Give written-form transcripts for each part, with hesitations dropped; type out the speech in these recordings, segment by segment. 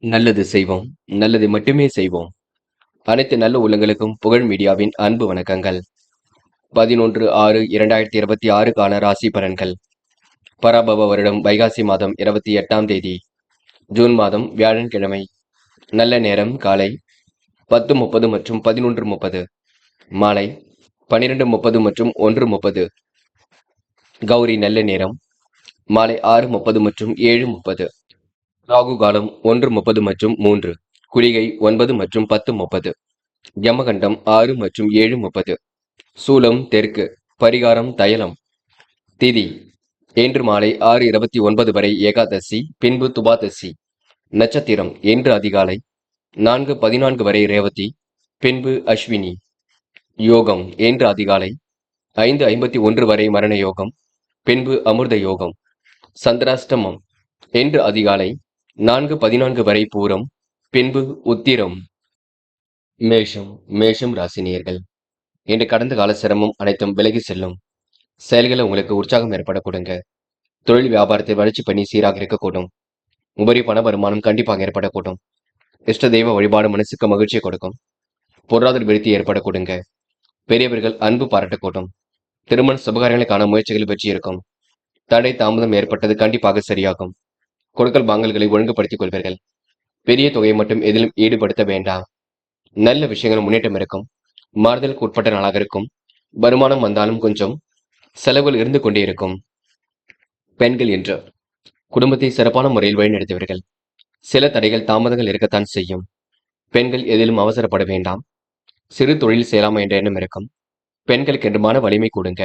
நல்லது செய்வோம். நல்லதை மட்டுமே செய்வோம். அனைத்து நல்ல உள்ளங்களுக்கும் புகழ் மீடியாவின் அன்பு வணக்கங்கள். 11/6/2026க்கான ராசி பலன்கள். பராபவ வருடம் வைகாசி மாதம் 28ஆம் தேதி ஜூன் மாதம் வியாழன்கிழமை. நல்ல நேரம் காலை 10:30 மற்றும் 11:30, மாலை 12:30 மற்றும் 1:30. கௌரி நல்ல நேரம் மாலை 6:30 மற்றும் 7:30. ராகு காலம் 1:30 மற்றும் 3. குளிகை 9 மற்றும் 10:30. யமகண்டம் 6 மற்றும் 7:30. சூலம் தெற்கு. பரிகாரம் தைலம். திதி இன்று மாலை 6:29 வரை ஏகாதசி, பின்பு துபாதசி. நட்சத்திரம் இன்று அதிகாலை 4:14 வரை ரேவதி, பின்பு அஸ்வினி. யோகம் இன்று அதிகாலை 5:51 வரை மரண யோகம், பின்பு அமிர்த யோகம். சந்திராஷ்டமம் இன்று அதிகாலை 4:14 வரை பூரம், பின்பு உத்திரம். மேஷம் ராசினியர்கள். இன்று கடந்த கால சிரமம் அனைத்தும் விலகி செல்லும். செயல்களை உங்களுக்கு உற்சாகம் ஏற்பட கொடுங்க. தொழில் வியாபாரத்தை வளர்ச்சி பண்ணி சீராக இருக்கக்கூடும். உபரி பண வருமானம் கண்டிப்பாக ஏற்படக்கூடும். இஷ்ட தெய்வ வழிபாடு மனசுக்கு மகிழ்ச்சியை கொடுக்கும். பொருளாதார விருத்தி ஏற்பட கொடுங்க. பெரியவர்கள் அன்பு பாராட்டக்கூடும். திருமண சுபகாரியங்களுக்கான முயற்சிகள் வெற்றி இருக்கும். தடை தாமதம் ஏற்பட்டது கண்டிப்பாக சரியாகும். கொடுக்கல் வாங்கல்களை ஒழுங்குபடுத்திக் கொள்வீர்கள். பெரிய தொகையை மட்டும் எதிலும் ஈடுபடுத்த வேண்டாம். நல்ல விஷயங்கள் முன்னேற்றம் இருக்கும். மாறுதலுக்கு உட்பட்ட நாளாக இருக்கும். வருமானம் வந்தாலும் கொஞ்சம் செலவுகள் இருந்து கொண்டே இருக்கும். பெண்கள் என்று குடும்பத்தை சிறப்பான முறையில் வழிநடத்துவீர்கள். சில தடைகள் தாமதங்கள் இருக்கத்தான் செய்யும். பெண்கள் எதிலும் அவசரப்பட வேண்டாம். சிறு தொழில் செய்யலாமா என்ற எண்ணம் இருக்கும். பெண்களுக்கு என்று மன வலிமை கொடுங்க.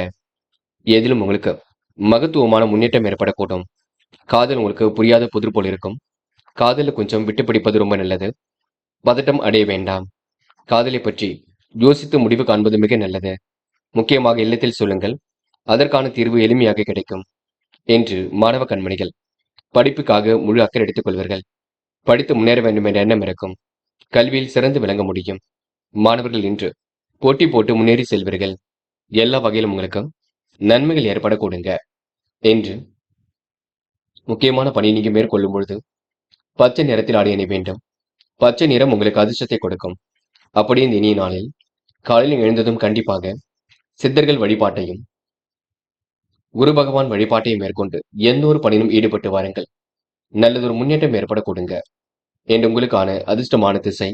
எதிலும் உங்களுக்கு மகத்துவமான முன்னேற்றம் ஏற்படக்கூடும். காதல் உங்களுக்கு புரியாத புதிர் போல் இருக்கும். காதலில் கொஞ்சம் விட்டு பிடிப்பது ரொம்ப நல்லது. பதட்டம் அடைய வேண்டாம். காதலை பற்றி யோசித்து முடிவு காண்பது மிக நல்லது. முக்கியமாக இல்லத்தில் சொல்லுங்கள். அதற்கான தீர்வு எளிமையாக கிடைக்கும். என்று மாணவ கண்மணிகள் படிப்புக்காக முழு அக்கறை எடுத்துக் கொள்வீர்கள். படித்து முன்னேற வேண்டும் என்ற எண்ணம் இருக்கும். கல்வியில் சிறந்து விளங்க முடியும். மாணவர்கள் இன்று போட்டி போட்டு முன்னேறி செல்வீர்கள். எல்லா வகையிலும் உங்களுக்கு நன்மைகள் ஏற்பட கொடுங்க. என்று முக்கியமான பணி நீங்க மேற்கொள்ளும் பொழுது பச்சை நிறத்தில் ஆடை அணி வேண்டும். பச்சை நிறம் உங்களுக்கு அதிர்ஷ்டத்தை கொடுக்கும். அப்படியே இந்த இனிய நாளில் காலையில் எழுந்ததும் கண்டிப்பாக சித்தர்கள் வழிபாட்டையும் குரு பகவான் வழிபாட்டையும் மேற்கொண்டு எந்த ஒரு பணியிலும் ஈடுபட்டு வாருங்கள். நல்லதொரு முன்னேற்றம் ஏற்பட கொடுங்க. என்று உங்களுக்கான அதிர்ஷ்டமான திசை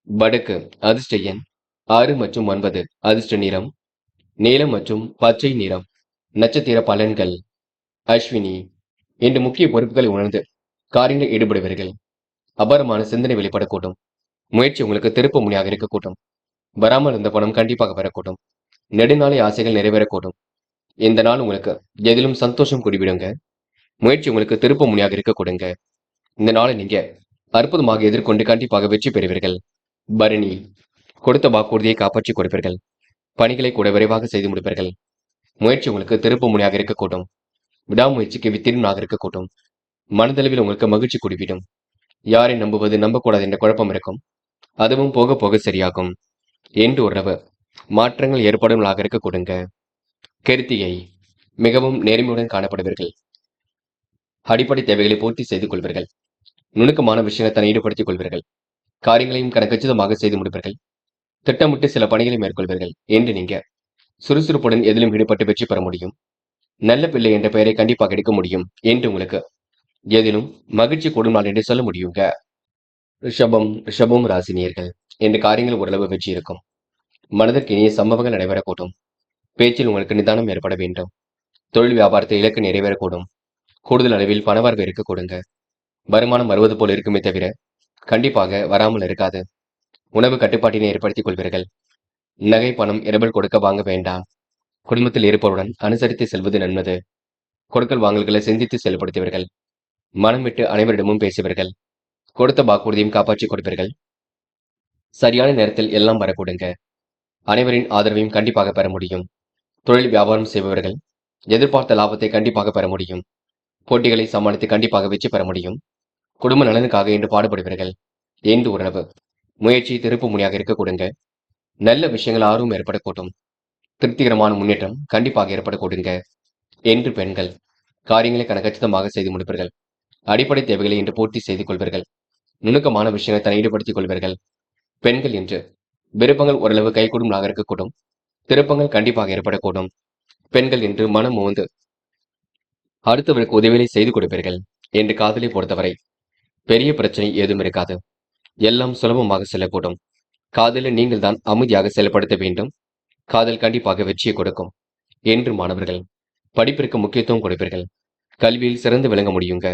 வடக்கு. அதிர்ஷ்ட எண் 6 மற்றும் 9. அதிர்ஷ்ட நிறம் நீலம் மற்றும் பச்சை நிறம். நட்சத்திர பலன்கள். அஸ்வினி. இன்று முக்கிய பொறுப்புகளை உணர்ந்து காரியங்களில் ஈடுபடுவீர்கள். அபாரமான சிந்தனை வெளிப்படக்கூடும். முயற்சி உங்களுக்கு திருப்பு முனையாக இருக்கக்கூடும். வராமல் இருந்த பணம் கண்டிப்பாக வரக்கூடும். நெடுநாளை ஆசைகள் நிறைவேறக்கூடும். இந்த நாள் உங்களுக்கு எதிலும் சந்தோஷம் குடிவிடுங்க. முயற்சி உங்களுக்கு திருப்பு முனையாக இருக்க கொடுங்க. இந்த நாளை நீங்க அற்புதமாக எதிர்கொண்டு கண்டிப்பாக வெற்றி பெறுவீர்கள். பரணி. கொடுத்த வாக்குறுதியை காப்பாற்றி கொடுப்பீர்கள். பணிகளை கூட விரைவாக செய்து முடிப்பீர்கள். முயற்சி உங்களுக்கு திருப்பு முனையாக இருக்கக்கூடும். விடாமுயற்சிக்கு வித்திரனாக இருக்கக்கூடும். மனதளவில் உங்களுக்கு மகிழ்ச்சி குடிவிடும். யாரை நம்புவது நம்பக்கூடாது என்ற குழப்பம் இருக்கும். அதுவும் போக போக சரியாகும். என்று உறவு மாற்றங்கள் ஏற்படும் நாளாக இருக்க கொடுங்க. கிருத்திகை. மிகவும் நேர்மையுடன் காணப்படுவீர்கள். அடிப்படை தேவைகளை பூர்த்தி செய்து கொள்வீர்கள். நுணுக்கமான விஷயங்களை தன்னை ஈடுபடுத்திக் கொள்வீர்கள். காரியங்களையும் கச்சிதமாக செய்து முடிப்பீர்கள். திட்டமிட்டு சில பணிகளை மேற்கொள்வீர்கள். என்று நீங்க சுறுசுறுப்புடன் எதிலும் ஈடுபட்டு வெற்றி பெற முடியும். நல்ல பிள்ளை என்ற பெயரை கண்டிப்பாக எடுக்க முடியும். என்று உங்களுக்கு எதிலும் மகிழ்ச்சி கூடும் நாள் என்று சொல்ல முடியுங்க. ரிஷபம் ராசினியர்கள். இந்த காரியங்கள் ஓரளவு வெற்றி இருக்கும். மனதிற்கு இனிய சம்பவங்கள் நடைபெறக்கூடும். பேச்சில் உங்களுக்கு நிதானம் ஏற்பட வேண்டும். தொழில் வியாபாரத்தில் இலக்கு நிறைவேறக்கூடும். கூடுதல் அளவில் பணவரவு இருக்க கொடுங்க. வருமானம் வருவது போல் இருக்குமே தவிர கண்டிப்பாக வராமல் இருக்காது. உணவு கட்டுப்பாட்டினை ஏற்படுத்திக் கொள்வீர்கள். நகை பணம் இரவல் கொடுக்க வாங்க வேண்டாம். குடும்பத்தில் இருப்பவருடன் அனுசரித்து செல்வது நல்லது. கொடுக்கல் வாங்கல்களை சிந்தித்து செயல்படுத்துவீர்கள். மனம் விட்டு அனைவரிடமும் பேசுவீர்கள். கொடுத்த வாக்குறுதியும் காப்பாற்றி கொடுப்பீர்கள். சரியான நேரத்தில் எல்லாம் வரக்கூடுங்க. அனைவரின் ஆதரவையும் கண்டிப்பாக பெற முடியும். தொழில் வியாபாரம் செய்பவர்கள் எதிர்பார்த்த லாபத்தை கண்டிப்பாக பெற முடியும். போட்டிகளை சமாளித்து கண்டிப்பாக வெற்றி பெற முடியும். குடும்ப நலனுக்காக இன்று பாடுபடுவீர்கள். என்று உறவு முயற்சி திருப்பு முனையாக இருக்க கொடுங்க. நல்ல விஷயங்கள் ஆர்வம் ஏற்படக்கூடும். திருப்திகரமான முன்னேற்றம் கண்டிப்பாக ஏற்பட கொடுங்க. என்று பெண்கள் காரியங்களை கச்சிதமாக செய்து முடிப்பீர்கள். அடிப்படை தேவைகளை இன்று பூர்த்தி செய்து கொள்வீர்கள். நுணுக்கமான விஷயங்களை தன்னை ஈடுபடுத்திக் கொள்வீர்கள். பெண்கள் என்று விருப்பங்கள் ஓரளவு கைகூடும் நாளாக இருக்கக்கூடும். திருப்பங்கள் கண்டிப்பாக ஏற்படக்கூடும். பெண்கள் என்று மனம் மோந்து அடுத்தவருக்கு உதவிகளை செய்து கொடுப்பீர்கள். என்று காதலை பொறுத்தவரை பெரிய பிரச்சனை ஏதும் இருக்காது. எல்லாம் சுலபமாக செல்லக்கூடும். காதலை நீங்கள் தான் அமைதியாக செயல்படுத்த வேண்டும். காதல் கண்டிப்பாக வெற்றியை கொடுக்கும். என்று மாணவர்கள் படிப்பிற்கு முக்கியத்துவம் கொடுப்பீர்கள். கல்வியில் சிறந்து விளங்க முடியுங்க.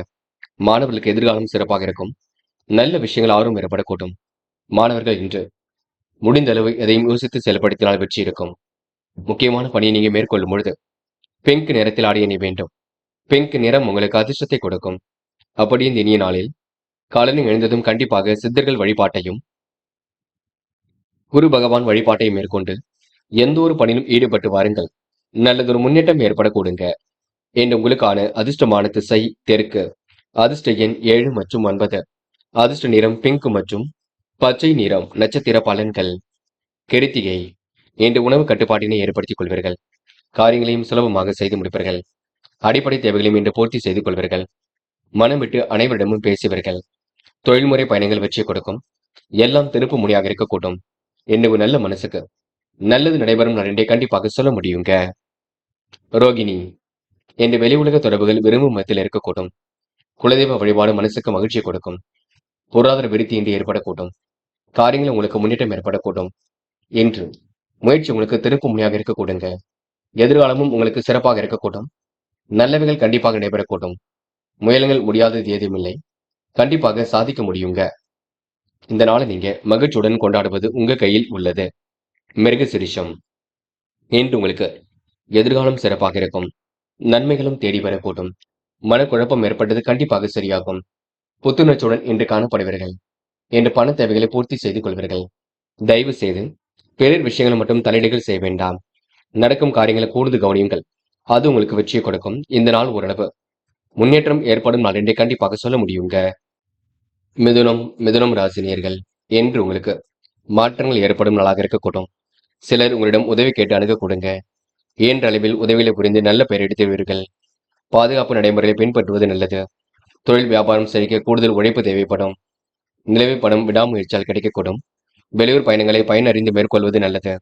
மாணவர்களுக்கு எதிர்காலம் சிறப்பாக இருக்கும். நல்ல விஷயங்கள் ஆர்வம் ஏற்படக்கூடும். மாணவர்கள் இன்று முடிந்த அளவு எதையும் யோசித்து செயல்படுத்தினால் வெற்றி இருக்கும். முக்கியமான பணியை நீங்க மேற்கொள்ளும் பொழுது பிங்க் நிறத்தில் ஆடை அணி வேண்டும். பிங்க் நிறம் உங்களுக்கு அதிர்ஷ்டத்தை கொடுக்கும். அப்படி இந்த இனிய நாளில் காலையில் எழுந்ததும் கண்டிப்பாக சித்தர்கள் வழிபாட்டையும் குரு பகவான் வழிபாட்டையும் மேற்கொண்டு எந்த ஒரு பணியிலும் ஈடுபட்டு வாருங்கள். நல்லதொரு முன்னேற்றம் ஏற்படக்கூடுங்க. என்று உங்களுக்கான அதிர்ஷ்டமான திசை தெற்கு. அதிர்ஷ்ட எண் 7 மற்றும் 9. அதிர்ஷ்ட நிறம் பிங்க் மற்றும் பச்சை நிறம். நட்சத்திர பலன்கள். கிருத்திகை இன்று உணவு கட்டுப்பாட்டினை ஏற்படுத்திக் கொள்வீர்கள். காரியங்களையும் சுலபமாக செய்து முடிப்பீர்கள். அடிப்படை தேவைகளையும் இன்று பூர்த்தி செய்து கொள்வீர்கள். மனம் விட்டு அனைவரிடமும் பேசுவீர்கள். தொழில்முறை பயணங்கள் வெற்றி கொடுக்கும். எல்லாம் திருப்பு முனையாக இருக்கக்கூடும். என்று நல்ல மனசுக்கு நல்லது நடைபெறும் நன்றே கண்டிப்பாக சொல்ல முடியுங்க. ரோகிணி என்று வெளி உலக தொடர்புகள் விரும்பும் மத்தியில் இருக்கக்கூடும். குலதெய்வ வழிபாடு மனசுக்கு மகிழ்ச்சியை கொடுக்கும். பொருளாதார விருத்தி இன்று ஏற்படக்கூடும். காரியங்கள் உங்களுக்கு முன்னேற்றம் ஏற்படக்கூடும். என்று முயற்சி உங்களுக்கு திருப்பு முனையாக இருக்கக்கூடுங்க. எதிர்காலமும் உங்களுக்கு சிறப்பாக இருக்கக்கூடும். நல்லவைகள் கண்டிப்பாக நடைபெறக்கூடும். முயலுங்கள் முடியாதது ஏதுமில்லை. கண்டிப்பாக சாதிக்க முடியுங்க. இந்த நாளை நீங்க மகிழ்ச்சியுடன் கொண்டாடுவது உங்க கையில் உள்ளது. மிருகசிரிஷம் இன்று உங்களுக்கு எதிர்காலம் சிறப்பாக இருக்கும். நன்மைகளும் தேடி வரக்கூடும். மனக்குழப்பம் ஏற்பட்டது கண்டிப்பாக சரியாகும். புத்துணர்ச்சியுடன் இன்று காணப்படுவீர்கள். என்று பண தேவைகளை பூர்த்தி செய்து கொள்வீர்கள். தயவு செய்து பிறர் விஷயங்கள் மட்டும் தலையீடுகள் செய்ய வேண்டாம். நடக்கும் காரியங்களை கூர்ந்து கவனியுங்கள். அது உங்களுக்கு வெற்றியை கொடுக்கும். இந்த நாள் ஓரளவு முன்னேற்றம் ஏற்படும் நாள் என்றே கண்டிப்பாக சொல்ல முடியுங்க. மிதுனம் ராசினியர்கள் என்று உங்களுக்கு மாற்றங்கள் ஏற்படும் நாளாக இருக்கக்கூடும். சிலர் உங்களிடம் உதவி கேட்டு அணுகக்கூடுங்க. இயன்ற அளவில் உதவிகளை புரிந்து நல்ல பெயர் எடுத்துவீர்கள். பாதுகாப்பு நடைமுறைகளை பின்பற்றுவது நல்லது. தொழில் வியாபாரம் செழிக்க கூடுதல் உழைப்பு தேவைப்படும். நிலவை பணம் விடாமுயற்சியால் கிடைக்கக்கூடும். வெளியூர் பயணங்களை பயனறிந்து மேற்கொள்வது நல்லது.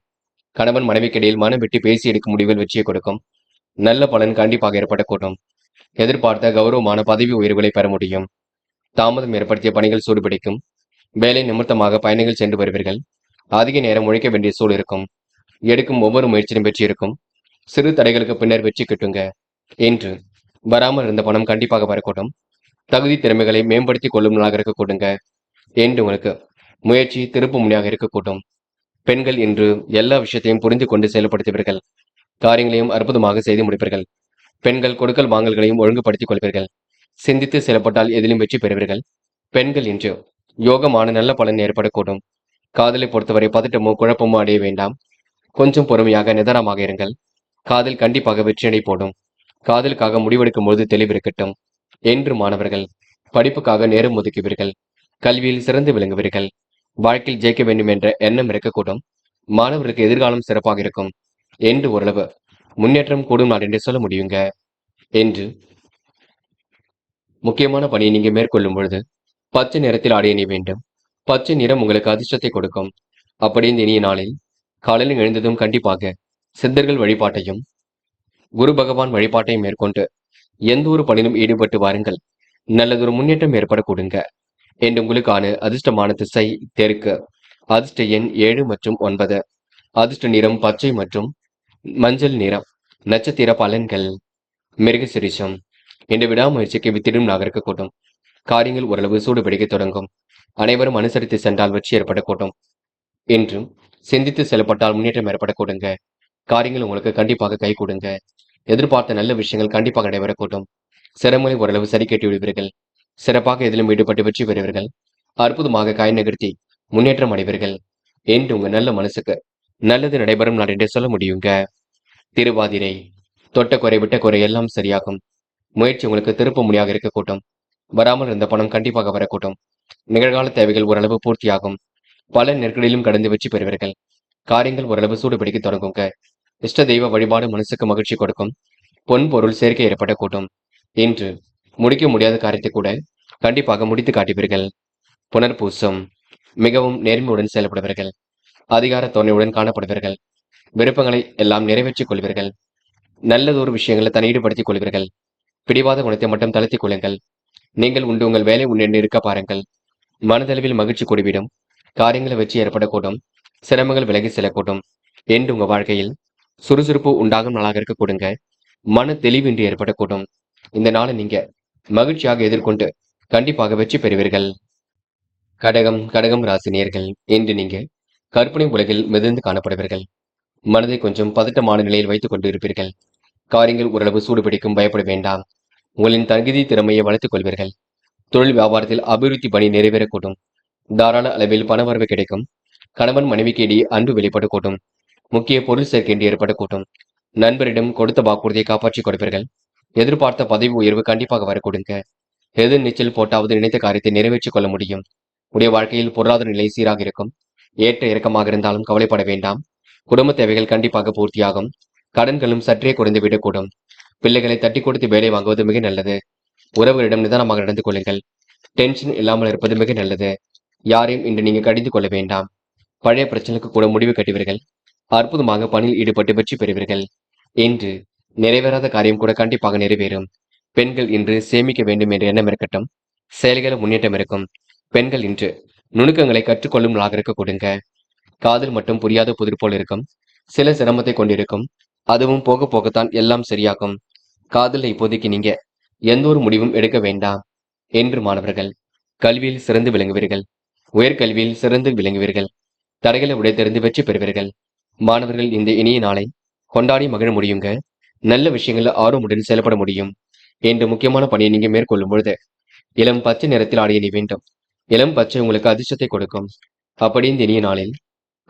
கணவன் மனைவிக்கிடையில் மனம் விட்டு பேசி எடுக்கும் முடிவில் வெற்றியை கொடுக்கும். நல்ல பலன் கண்டிப்பாக ஏற்படக்கூடும். எதிர்பார்த்த கௌரவமான பதவி உயர்வுகளை பெற முடியும். தாமதம் ஏற்படுத்திய பணிகள் சூடுபிடிக்கும். வேலை நிமித்தமாக பயணிகள் சென்று வருவீர்கள். அதிக நேரம் உழைக்க வேண்டிய சூழல் இருக்கும். எடுக்கும் ஒவ்வொரு முயற்சியும் வெற்றி இருக்கும். சிறு தடைகளுக்கு பின்னர் வெற்றி கிட்டுங்க. என்று வராமல் இருந்த பணம் கண்டிப்பாக வரக்கூடும். தகுதி திறமைகளை மேம்படுத்திக் கொள்ளும் நாளாக இருக்கக்கூடுங்க. என்று உங்களுக்கு முயற்சி திருப்பு முனையாக இருக்கக்கூடும். பெண்கள் இன்று எல்லா விஷயத்தையும் புரிந்து கொண்டு செயல்படுத்துவீர்கள். காரியங்களையும் அற்புதமாக செய்து முடிப்பீர்கள். பெண்கள் கொடுக்கல் வாங்கல்களையும் ஒழுங்குபடுத்திக் கொள்வீர்கள். சிந்தித்து செயல்பட்டால் எதிலும் வெற்றி பெறுவீர்கள். பெண்கள் இன்று யோகமான நல்ல பலன் ஏற்படக்கூடும். காதலை பொறுத்தவரை பதட்டமோ குழப்பமோ அடைய வேண்டாம். கொஞ்சம் பொறுமையாக நிதானமாக இருங்கள். காதல் கண்டிப்பாக வெற்றியடை போடும். காதலுக்காக முடிவெடுக்கும் போது தெளிவிருக்கட்டும். என்று மாணவர்கள் படிப்புக்காக நேரம் ஒதுக்குவீர்கள். கல்வியில் சிறந்து விளங்குவீர்கள். வாழ்க்கையில் ஜெயிக்க வேண்டும் என்ற எண்ணம் இருக்கக்கூடும். மாணவர்களுக்கு எதிர்காலம் சிறப்பாக இருக்கும். என்று ஓரளவு முன்னேற்றம் கூடும் நாள் என்று சொல்ல முடியுங்க. என்று முக்கியமான பணியை நீங்க மேற்கொள்ளும் பொழுது பச்சை நிறத்தில் ஆடை அணிய வேண்டும். பச்சை நிறம் உங்களுக்கு அதிர்ஷ்டத்தை கொடுக்கும். அப்படி இந்த இனிய நாளில் காலையில் எழுந்ததும் கண்டிப்பாக சித்தர்கள் வழிபாட்டையும் குரு பகவான் வழிபாட்டையும் மேற்கொண்டு எந்த ஒரு பணியிலும் ஈடுபட்டு வாருங்கள். நல்லதொரு முன்னேற்றம் ஏற்படக்கூடுங்க. என்று உங்களுக்கான அதிர்ஷ்டமான திசை தெற்கு. அதிர்ஷ்ட எண் 7 மற்றும் 9. அதிர்ஷ்ட நிறம் பச்சை மற்றும் மஞ்சள் நிறம். நட்சத்திர பலன்கள். மிருகசிரிஷம் என்று விடாமுயற்சிக்கு வித்திடும் இருக்கக்கூடும். காரியங்கள் ஓரளவு சூடு பிடிக்க தொடங்கும். அனைவரும் அனுசரித்து சென்றால் வெற்றி ஏற்படக்கூடும். என்றும் சிந்தித்து செயல்பட்டால் முன்னேற்றம் ஏற்படக்கூடுங்க. காரியங்கள் உங்களுக்கு கண்டிப்பாக கை கொடுங்க. எதிர்பார்த்த நல்ல விஷயங்கள் கண்டிப்பாக நடைபெறக்கூடும். சிரமங்களை ஓரளவு சரி கட்டி விடுவீர்கள். சிறப்பாக எதிலும் ஈடுபட்டு வெற்றி பெறுவீர்கள். அற்புதமாக காய் நகர்த்தி முன்னேற்றம் அடைவீர்கள். என்று உங்க நல்ல மனசுக்கு நல்லது நடைபெறும் நாள் என்று சொல்ல முடியுங்க. திருவாதிரை தொட்ட குறை விட்ட குறை எல்லாம் சரியாகும். முயற்சி உங்களுக்கு திருப்ப முடியாக இருக்கக்கூடும். வராமல் இருந்த பணம் கண்டிப்பாக வரக்கூடும். நிகழ்கால தேவைகள் ஓரளவு பூர்த்தியாகும். பல நெருக்கடியிலும் கடந்து வெற்றி பெறுவீர்கள். காரியங்கள் ஓரளவு சூடு பிடிக்க தொடங்குங்க. இஷ்ட தெய்வ வழிபாடு மனசுக்கு மகிழ்ச்சி கொடுக்கும். பொன் பொருள் சேர்க்கை ஏற்படக்கூடும். இன்று முடிக்க முடியாத காரியத்தை கூட கண்டிப்பாக முடித்து காட்டுவீர்கள். புனர்பூசம். மிகவும் நேர்மையுடன் செயல்படுவீர்கள். அதிகார தோணையுடன் காணப்படுவீர்கள். விருப்பங்களை எல்லாம் நிறைவேற்றிக் கொள்வீர்கள். நல்லதொரு விஷயங்களை தன்னை ஈடுபடுத்திக் கொள்வீர்கள். பிடிவாத குணத்தை மட்டும் தளர்த்திக் கொள்ளுங்கள். நீங்கள் உண்டு உங்கள் வேலை உண்டு இருக்க பாருங்கள். மனதளவில் மகிழ்ச்சி கூடிவிடும். காரியங்களை வெற்றி ஏற்படக்கூடும். சிரமங்கள் விலகி செல்லக்கூடும். என்று உங்க வாழ்க்கையில் சுறுசுறுப்பு உண்டாகும் நாளாக இருக்க கொடுங்க. மன தெளிவின்றி ஏற்படக்கூடும். இந்த நாளை நீங்க மகிழ்ச்சியாக எதிர்கொண்டு கண்டிப்பாக வெற்றி பெறுவீர்கள். கடகம் கடகம் ராசினியர்கள், இன்று நீங்க கற்பனை உலகில் மிதந்து காணப்படுவீர்கள். மனதை கொஞ்சம் பதட்டமான நிலையில் வைத்துக் கொண்டு இருப்பீர்கள். காரியங்கள் ஓரளவு சூடுபிடிக்கும், பயப்பட வேண்டாம். உங்களின் தகுதி திறமையை வளர்த்துக் கொள்வீர்கள். தொழில் வியாபாரத்தில் அபிவிருத்தி பணி நிறைவேறக்கூடும். தாராள அளவில் பணவரவு கிடைக்கும். கணவன் மனைவிக்கு இடையே அன்பு வெளிப்படக்கூடும். முக்கிய பொருள் சேர்க்கை ஏற்படக்கூடும். நண்பரிடம் கொடுத்த வாக்குறுதியை காப்பாற்றிக் கொடுப்பீர்கள். எதிர்பார்த்த பதவி உயர்வு கண்டிப்பாக வரக்கூடுங்க. எது நீச்சல் போட்டாவது நினைத்த காரியத்தை நிறைவேற்றிக் கொள்ள முடியும். உடைய வாழ்க்கையில் பொருளாதார நிலை சீராக இருக்கும். ஏற்ற இறக்கமாக இருந்தாலும் கவலைப்பட வேண்டாம். குடும்ப தேவைகள் கண்டிப்பாக பூர்த்தியாகும். கடன்களும் சற்றே குறைந்து விடக்கூடும். பிள்ளைகளை தட்டி கொடுத்து வேலை வாங்குவது மிக நல்லது. உறவுகளிடம் நிதானமாக நடந்து கொள்ளுங்கள். டென்ஷன் இல்லாமல் இருப்பது மிக நல்லது. யாரையும் இன்று நீங்க கடிந்து கொள்ள வேண்டாம். பழைய பிரச்சனைக்கு கூட முடிவு கட்டுவீர்கள். அற்புதமாக பணியில் ஈடுபட்டு வெற்றி பெறுவீர்கள். இன்று நிறைவேறாத காரியம் கூட கண்டிப்பாக நிறைவேறும். பெண்கள் இன்று சேமிக்க வேண்டும் என்ற எண்ணம் இருக்கட்டும். செயல்களை முன்னேற்றம் இருக்கும். பெண்கள் இன்று நுணுக்கங்களை கற்றுக்கொள்ளும் நாளாக இருக்க கொடுங்க. காதல் மட்டும் புரியாத புதிர் போல் இருக்கும். சில சிரமத்தை கொண்டிருக்கும். அதுவும் போக போகத்தான் எல்லாம் சரியாகும். காதலை இப்போதைக்கு நீங்க எந்த ஒரு முடிவும் எடுக்க வேண்டாம். என்று மாணவர்கள் கல்வியில் சிறந்து விளங்குவீர்கள். உயர்கல்வியில் சிறந்து விளங்குவீர்கள். தடைகளை உடைத்தெறிந்து வெற்றி பெறுவீர்கள். மாணவர்கள் இந்த இனிய நாளை கொண்டாடி மகிழ முடியுங்க. நல்ல விஷயங்கள்ல ஆர்வமுடன் செயல்பட முடியும். என்று முக்கியமான பணியை நீங்க மேற்கொள்ளும் பொழுது இளம் பச்சை நிறத்தில் ஆடைய நீ வேண்டும். இளம் பச்சை உங்களுக்கு அதிர்ஷ்டத்தை கொடுக்கும். அப்படி இந்த இனிய நாளில்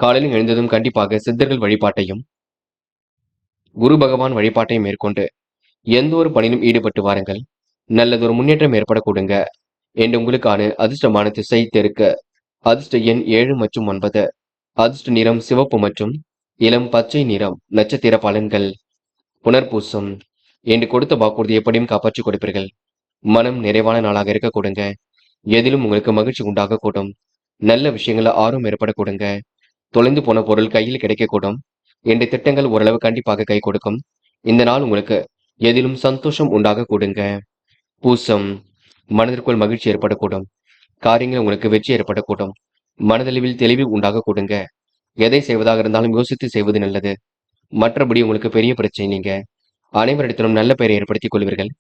காலையில் எழுந்ததும் கண்டிப்பாக சித்தர்கள் வழிபாட்டையும் குரு பகவான் வழிபாட்டையும் மேற்கொண்டு எந்த ஒரு பணியிலும் ஈடுபட்டு வாருங்கள். நல்லதொரு முன்னேற்றம் ஏற்படக்கூடுங்க. என்று உங்களுக்கான அதிர்ஷ்டமான திசை தெற்கு. அதிர்ஷ்ட எண் 7 மற்றும் 9. அதிர்ஷ்ட நிறம் சிவப்பு மற்றும் இளம் பச்சை நிறம். நட்சத்திர பலன்கள். புனர்பூசம். என்று கொடுத்த வாக்குறுதி எப்படியும் காப்பாற்றிக் கொடுப்பீர்கள். மனம் நிறைவான நாளாக இருக்க கொடுங்க. எதிலும் உங்களுக்கு மகிழ்ச்சி உண்டாக கூடும். நல்ல விஷயங்கள ஆர்வம் ஏற்பட கொடுங்க. தொலைந்து போன பொருள் கையில் கிடைக்கக்கூடும். என்ற திட்டங்கள் ஓரளவு கண்டிப்பாக கை கொடுக்கும். இந்த நாள் உங்களுக்கு எதிலும் சந்தோஷம் உண்டாக கூடுங்க. பூசம். மனதிற்குள் மகிழ்ச்சி ஏற்படக்கூடும். காரியங்கள் உங்களுக்கு வெற்றி ஏற்படக்கூடும். மனதளவில் தெளிவு உண்டாக கூடுங்க. எதை செய்வதாக இருந்தாலும் யோசித்து செய்வது நல்லது. மற்றபடி உங்களுக்கு பெரிய பிரச்சனை நீங்க அனைவரிடத்திலும் நல்ல பெயரை ஏற்படுத்திக் கொள்வீர்கள்.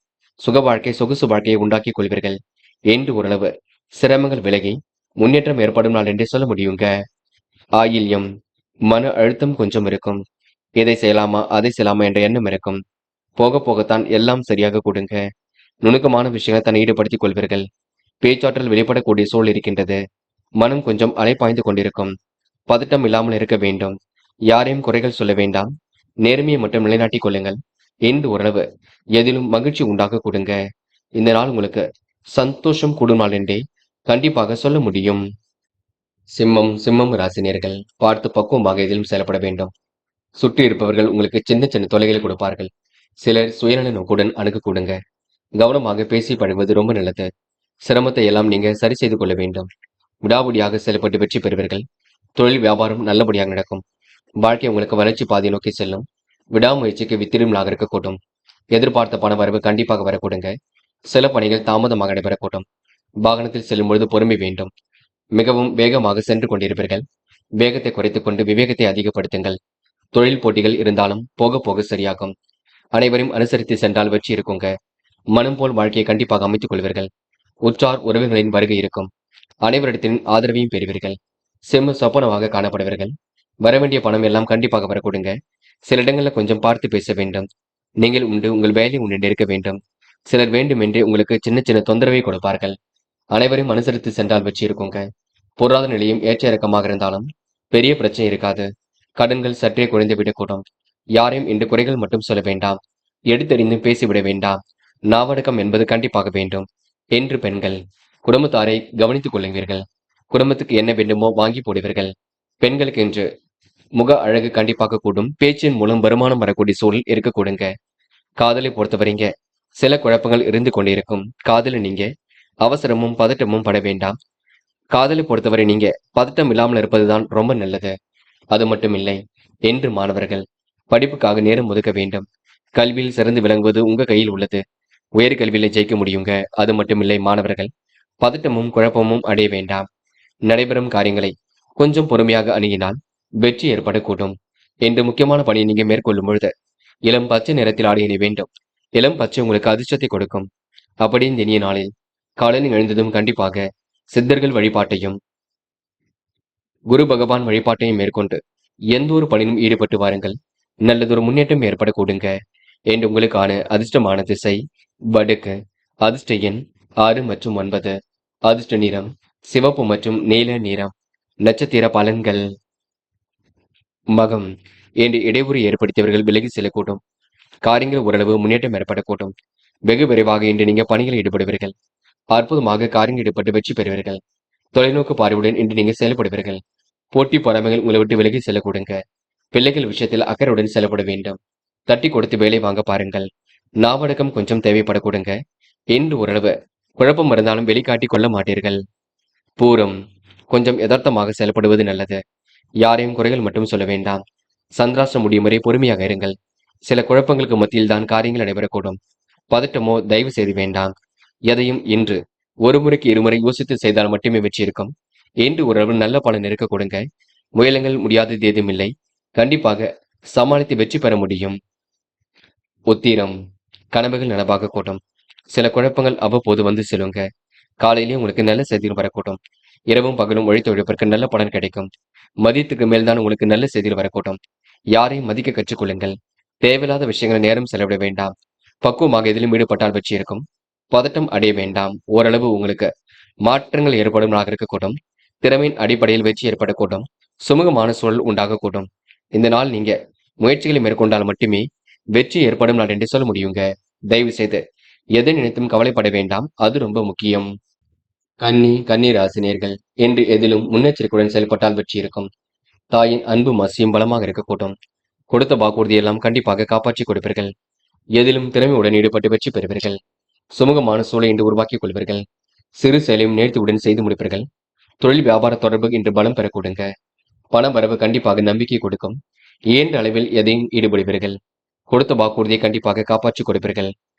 சுக வாழ்க்கை சொகுசு வாழ்க்கையை உண்டாக்கிக் கொள்வீர்கள். என்று ஓரளவு சிரமங்கள் விலகி முன்னேற்றம் ஏற்படும் நாள் என்றே சொல்ல முடியுங்க. ஆயில்யம். மன அழுத்தம் கொஞ்சம் இருக்கும். எதை செய்யலாமா அதை செய்யலாமா என்ற எண்ணம் இருக்கும். போக போகத்தான் எல்லாம் சரியாக கொடுங்க. நுணுக்கமான விஷயங்களை தன்னை ஈடுபடுத்திக் கொள்வீர்கள். பேச்சாற்றல் வெளிப்படக்கூடிய சூழல் இருக்கின்றது. மனம் கொஞ்சம் அலைப்பாய்ந்து கொண்டிருக்கும். பதட்டம் இல்லாமல் இருக்க வேண்டும். யாரையும் குறைகள் சொல்ல வேண்டாம். நேர்மையை மட்டும் நிலைநாட்டிக் கொள்ளுங்கள். என்று ஓரளவு எதிலும் மகிழ்ச்சி உண்டாக கொடுங்க. இந்த நாள் உங்களுக்கு சந்தோஷம் கூடும் நாள் என்றே கண்டிப்பாக சொல்ல முடியும். சிம்மம் சிம்மம் ராசினியர்கள் பார்த்து பக்குவமாக எதிலும் செயல்பட வேண்டும். சுற்றி இருப்பவர்கள் உங்களுக்கு சின்ன சின்ன தொலைகளை கொடுப்பார்கள். சிலர் சுயநல நோக்குடன் அணுக கூடுங்க. கவனமாக பேசி பழகுவது ரொம்ப நல்லது. சிரமத்தை எல்லாம் நீங்க சரி செய்து கொள்ள வேண்டும். விடாபடியாக செயல்பட்டு வெற்றி பெறுவீர்கள். தொழில் வியாபாரம் நல்லபடியாக நடக்கும். வாழ்க்கை உங்களுக்கு வளர்ச்சி பாதையை நோக்கி செல்லும். விடாமுயற்சிக்கு வித்திடும்லாக இருக்கக்கூடும். எதிர்பார்த்த பண வரவு கண்டிப்பாக வரக்கூடுங்க. சில பணிகள் தாமதமாக நடைபெறக்கூடும். வாகனத்தில் செல்லும் பொழுது பொறுமை வேண்டும். மிகவும் வேகமாக சென்று கொண்டிருப்பீர்கள். வேகத்தை குறைத்துக் கொண்டு விவேகத்தை அதிகப்படுத்துங்கள். தொழில் போட்டிகள் இருந்தாலும் போக போக சரியாகும். அனைவரையும் அனுசரித்து சென்றால் வெற்றி இருக்குங்க. மனம் போல் வாழ்க்கையை கண்டிப்பாக அமைத்துக் கொள்வீர்கள். உற்றார் உறவுகளின் வருகை இருக்கும். அனைவரிடத்தின் ஆதரவையும் பெறுவீர்கள். செம்ம சொப்பனமாக காணப்படுவீர்கள். வரவேண்டிய பணம் எல்லாம் கண்டிப்பாக வரக்கூடுங்க. சில இடங்கள்ல கொஞ்சம் பார்த்து பேச வேண்டும். நீங்கள் உண்டு உங்கள் வேலை உண்டு இருக்க வேண்டும். சிலர் வேண்டுமென்றே உங்களுக்கு சின்ன சின்ன தொந்தரவை கொடுப்பார்கள். அனைவரையும் அனுசரித்து சென்றால் வெற்றி இருக்குங்க. பொருளாதார நிலையும் ஏற்ற இறக்கமாக இருந்தாலும் பெரிய பிரச்சனை இருக்காது. கடன்கள் சற்றே குறைந்து விடக்கூடும். யாரையும் இன்று குறைகள் மட்டும் சொல்ல வேண்டாம். எடுத்தறிந்து பேசிவிட வேண்டாம். நாவடக்கம் என்பது கண்டிப்பாக வேண்டும். என்று பெண்கள் குடும்பத்தாரை கவனித்துக் கொள்ளுவீர்கள். குடும்பத்துக்கு என்ன வேண்டுமோ வாங்கி போடுவீர்கள். பெண்களுக்கு என்று முக அழகு கண்டிப்பாக கூடும். பேச்சின் மூலம் வருமானம் வரக்கூடிய சூழல் இருக்க கூடுங்க. காதலை பொறுத்தவரைங்க சில குழப்பங்கள் இருந்து கொண்டிருக்கும். காதல நீங்க அவசரமும் பதட்டமும் பட வேண்டாம். காதலை பொறுத்தவரை நீங்க பதட்டம் இல்லாமல் இருப்பதுதான் ரொம்ப நல்லது. அது மட்டும் இல்லை, என்று மாணவர்கள் படிப்புக்காக நேரம் ஒதுக்க வேண்டும். கல்வியில் சிறந்து விளங்குவது உங்க கையில் உள்ளது. உயர் கல்வியில ஜெயிக்க முடியுங்க. அது மட்டும் இல்லை மாணவர்கள், பதட்டமும் குழப்பமும் அடைய வேண்டாம். நடைபெறும் காரியங்களை கொஞ்சம் பொறுமையாக அணுகினால் வெற்றி ஏற்படக்கூடும். என்று முக்கியமான பணியை நீங்க மேற்கொள்ளும் பொழுது இளம் பச்சை நிறத்தில் ஆடை அணிய வேண்டும். இளம் பச்சை உங்களுக்கு அதிர்ஷ்டத்தை கொடுக்கும். அப்படி இந்த இனிய நாளில் காலையில் எழுந்ததும் கண்டிப்பாக சித்தர்கள் வழிபாட்டையும் குரு பகவான் வழிபாட்டையும் மேற்கொண்டு எந்த ஒரு பணியிலும் ஈடுபட்டு வாருங்கள். நல்லதொரு முன்னேற்றம் ஏற்பட கூடுங்க. என்று உங்களுக்கான அதிர்ஷ்டமான திசை வடக்கு. அதிர்ஷ்ட எண் 6 மற்றும் 9. அதிர்ஷ்ட நிறம் சிவப்பு மற்றும் நீல நிறம். நட்சத்திர பலன்கள். மகம். என்று இடையூறு ஏற்படுத்தியவர்கள் விலகி செல்லக்கூடும். காரியங்கள் ஓரளவு முன்னேற்றம் ஏற்படக்கூடும். வெகு விரைவாக இன்று நீங்க பணிகளில் ஈடுபடுவீர்கள். அற்புதமாக காரியங்கள் ஈடுபட்டு வெற்றி பெறுவீர்கள். தொலைநோக்கு பார்வையுடன் இன்று நீங்க செயல்படுவீர்கள். போட்டி பொறாமைகள் உங்களை விட்டு விலகி செல்லக்கூடுங்க. பிள்ளைகள் விஷயத்தில் அக்கறையுடன் செயல்பட வேண்டும். தட்டி கொடுத்து வேலை வாங்க பாருங்கள். நாவடக்கம் கொஞ்சம் தேவைப்படக்கூடுங்க. என்று ஓரளவு குழப்பம் இருந்தாலும் வெளிக்காட்டி கொள்ள மாட்டீர்கள். பூரம். கொஞ்சம் யதார்த்தமாக செயல்படுவது நல்லது. யாரையும் குறைகள் மட்டும் சொல்ல வேண்டாம். சந்திராஷ்டிரம் முடியும் வரை பொறுமையாக இருங்கள். சில குழப்பங்களுக்கு மத்தியில் தான் காரியங்கள் நடைபெறக்கூடும். பதட்டமோ தயவு செய்து வேண்டாம். எதையும் இன்று ஒரு முறைக்கு இருமுறை யோசித்து செய்தால் மட்டுமே வெற்றி இருக்கும். என்று ஓரளவு நல்ல பலன் இருக்க கொடுங்க. முயலுங்கள் முடியாதது ஏதும் இல்லை. கண்டிப்பாக சமாளித்து வெற்றி பெற முடியும். உத்திரம். கனவுகள் நனவாக கூட்டும். சில குழப்பங்கள் அவ்வப்போது வந்து செல்லுங்க. காலையிலேயே உங்களுக்கு நல்ல செய்திகள் வரக்கூடும். இரவும் பகலும் உழைத்து உழைப்பிற்கு நல்ல பலன் கிடைக்கும். மதியத்துக்கு மேல்தான் உங்களுக்கு நல்ல செய்திகள் வரக்கூடும். யாரையும் மதிக்க கற்றுக்கொள்ளுங்கள். தேவையில்லாத விஷயங்களை நேரம் செலவிட வேண்டாம். பக்குவமாக எதிலும் ஈடுபட்டால் வெற்றி இருக்கும். பதட்டம் அடைய வேண்டாம். ஓரளவு உங்களுக்கு மாற்றங்கள் ஏற்படும் நாளாக இருக்கக்கூடும். திறமையின் அடிப்படையில் வெற்றி ஏற்படக்கூடும். சுமூகமான சூழல் உண்டாகக்கூடும். இந்த நாள் நீங்க முயற்சிகளை மேற்கொண்டால் மட்டுமே வெற்றி ஏற்படும் நாள் என்று சொல்ல முடியுங்க. தயவு செய்து எதை நினைத்தும் கவலைப்பட வேண்டாம். அது ரொம்ப முக்கியம். கன்னி ராசினியர்கள் என்று எதிலும் முன்னெச்சரிக்கையுடன் செயல்பட்டால் வெற்றி இருக்கும். தாயின் அன்பு மசியும் பலமாக இருக்கக்கூடும். கொடுத்த வாக்குறுதியெல்லாம் கண்டிப்பாக காப்பாற்றி கொடுப்பீர்கள். எதிலும் திறமையுடன் ஈடுபட்டு வெற்றி பெறுவீர்கள். சுமூகமான சூழலை இன்று உருவாக்கிக் கொள்வீர்கள். சிறு செயலையும் நேர்த்தியுடன் செய்து முடிப்பீர்கள். தொழில் வியாபார தொடர்பு இன்று பலம் பெறக்கூடுங்க. பண வரவு கண்டிப்பாக நம்பிக்கை கொடுக்கும். இயன்ற அளவில் எதையும் ஈடுபடுவீர்கள். கொடுத்த வாக்குறுதியை கண்டிப்பாக காப்பாற்றி கொடுப்பீர்கள்.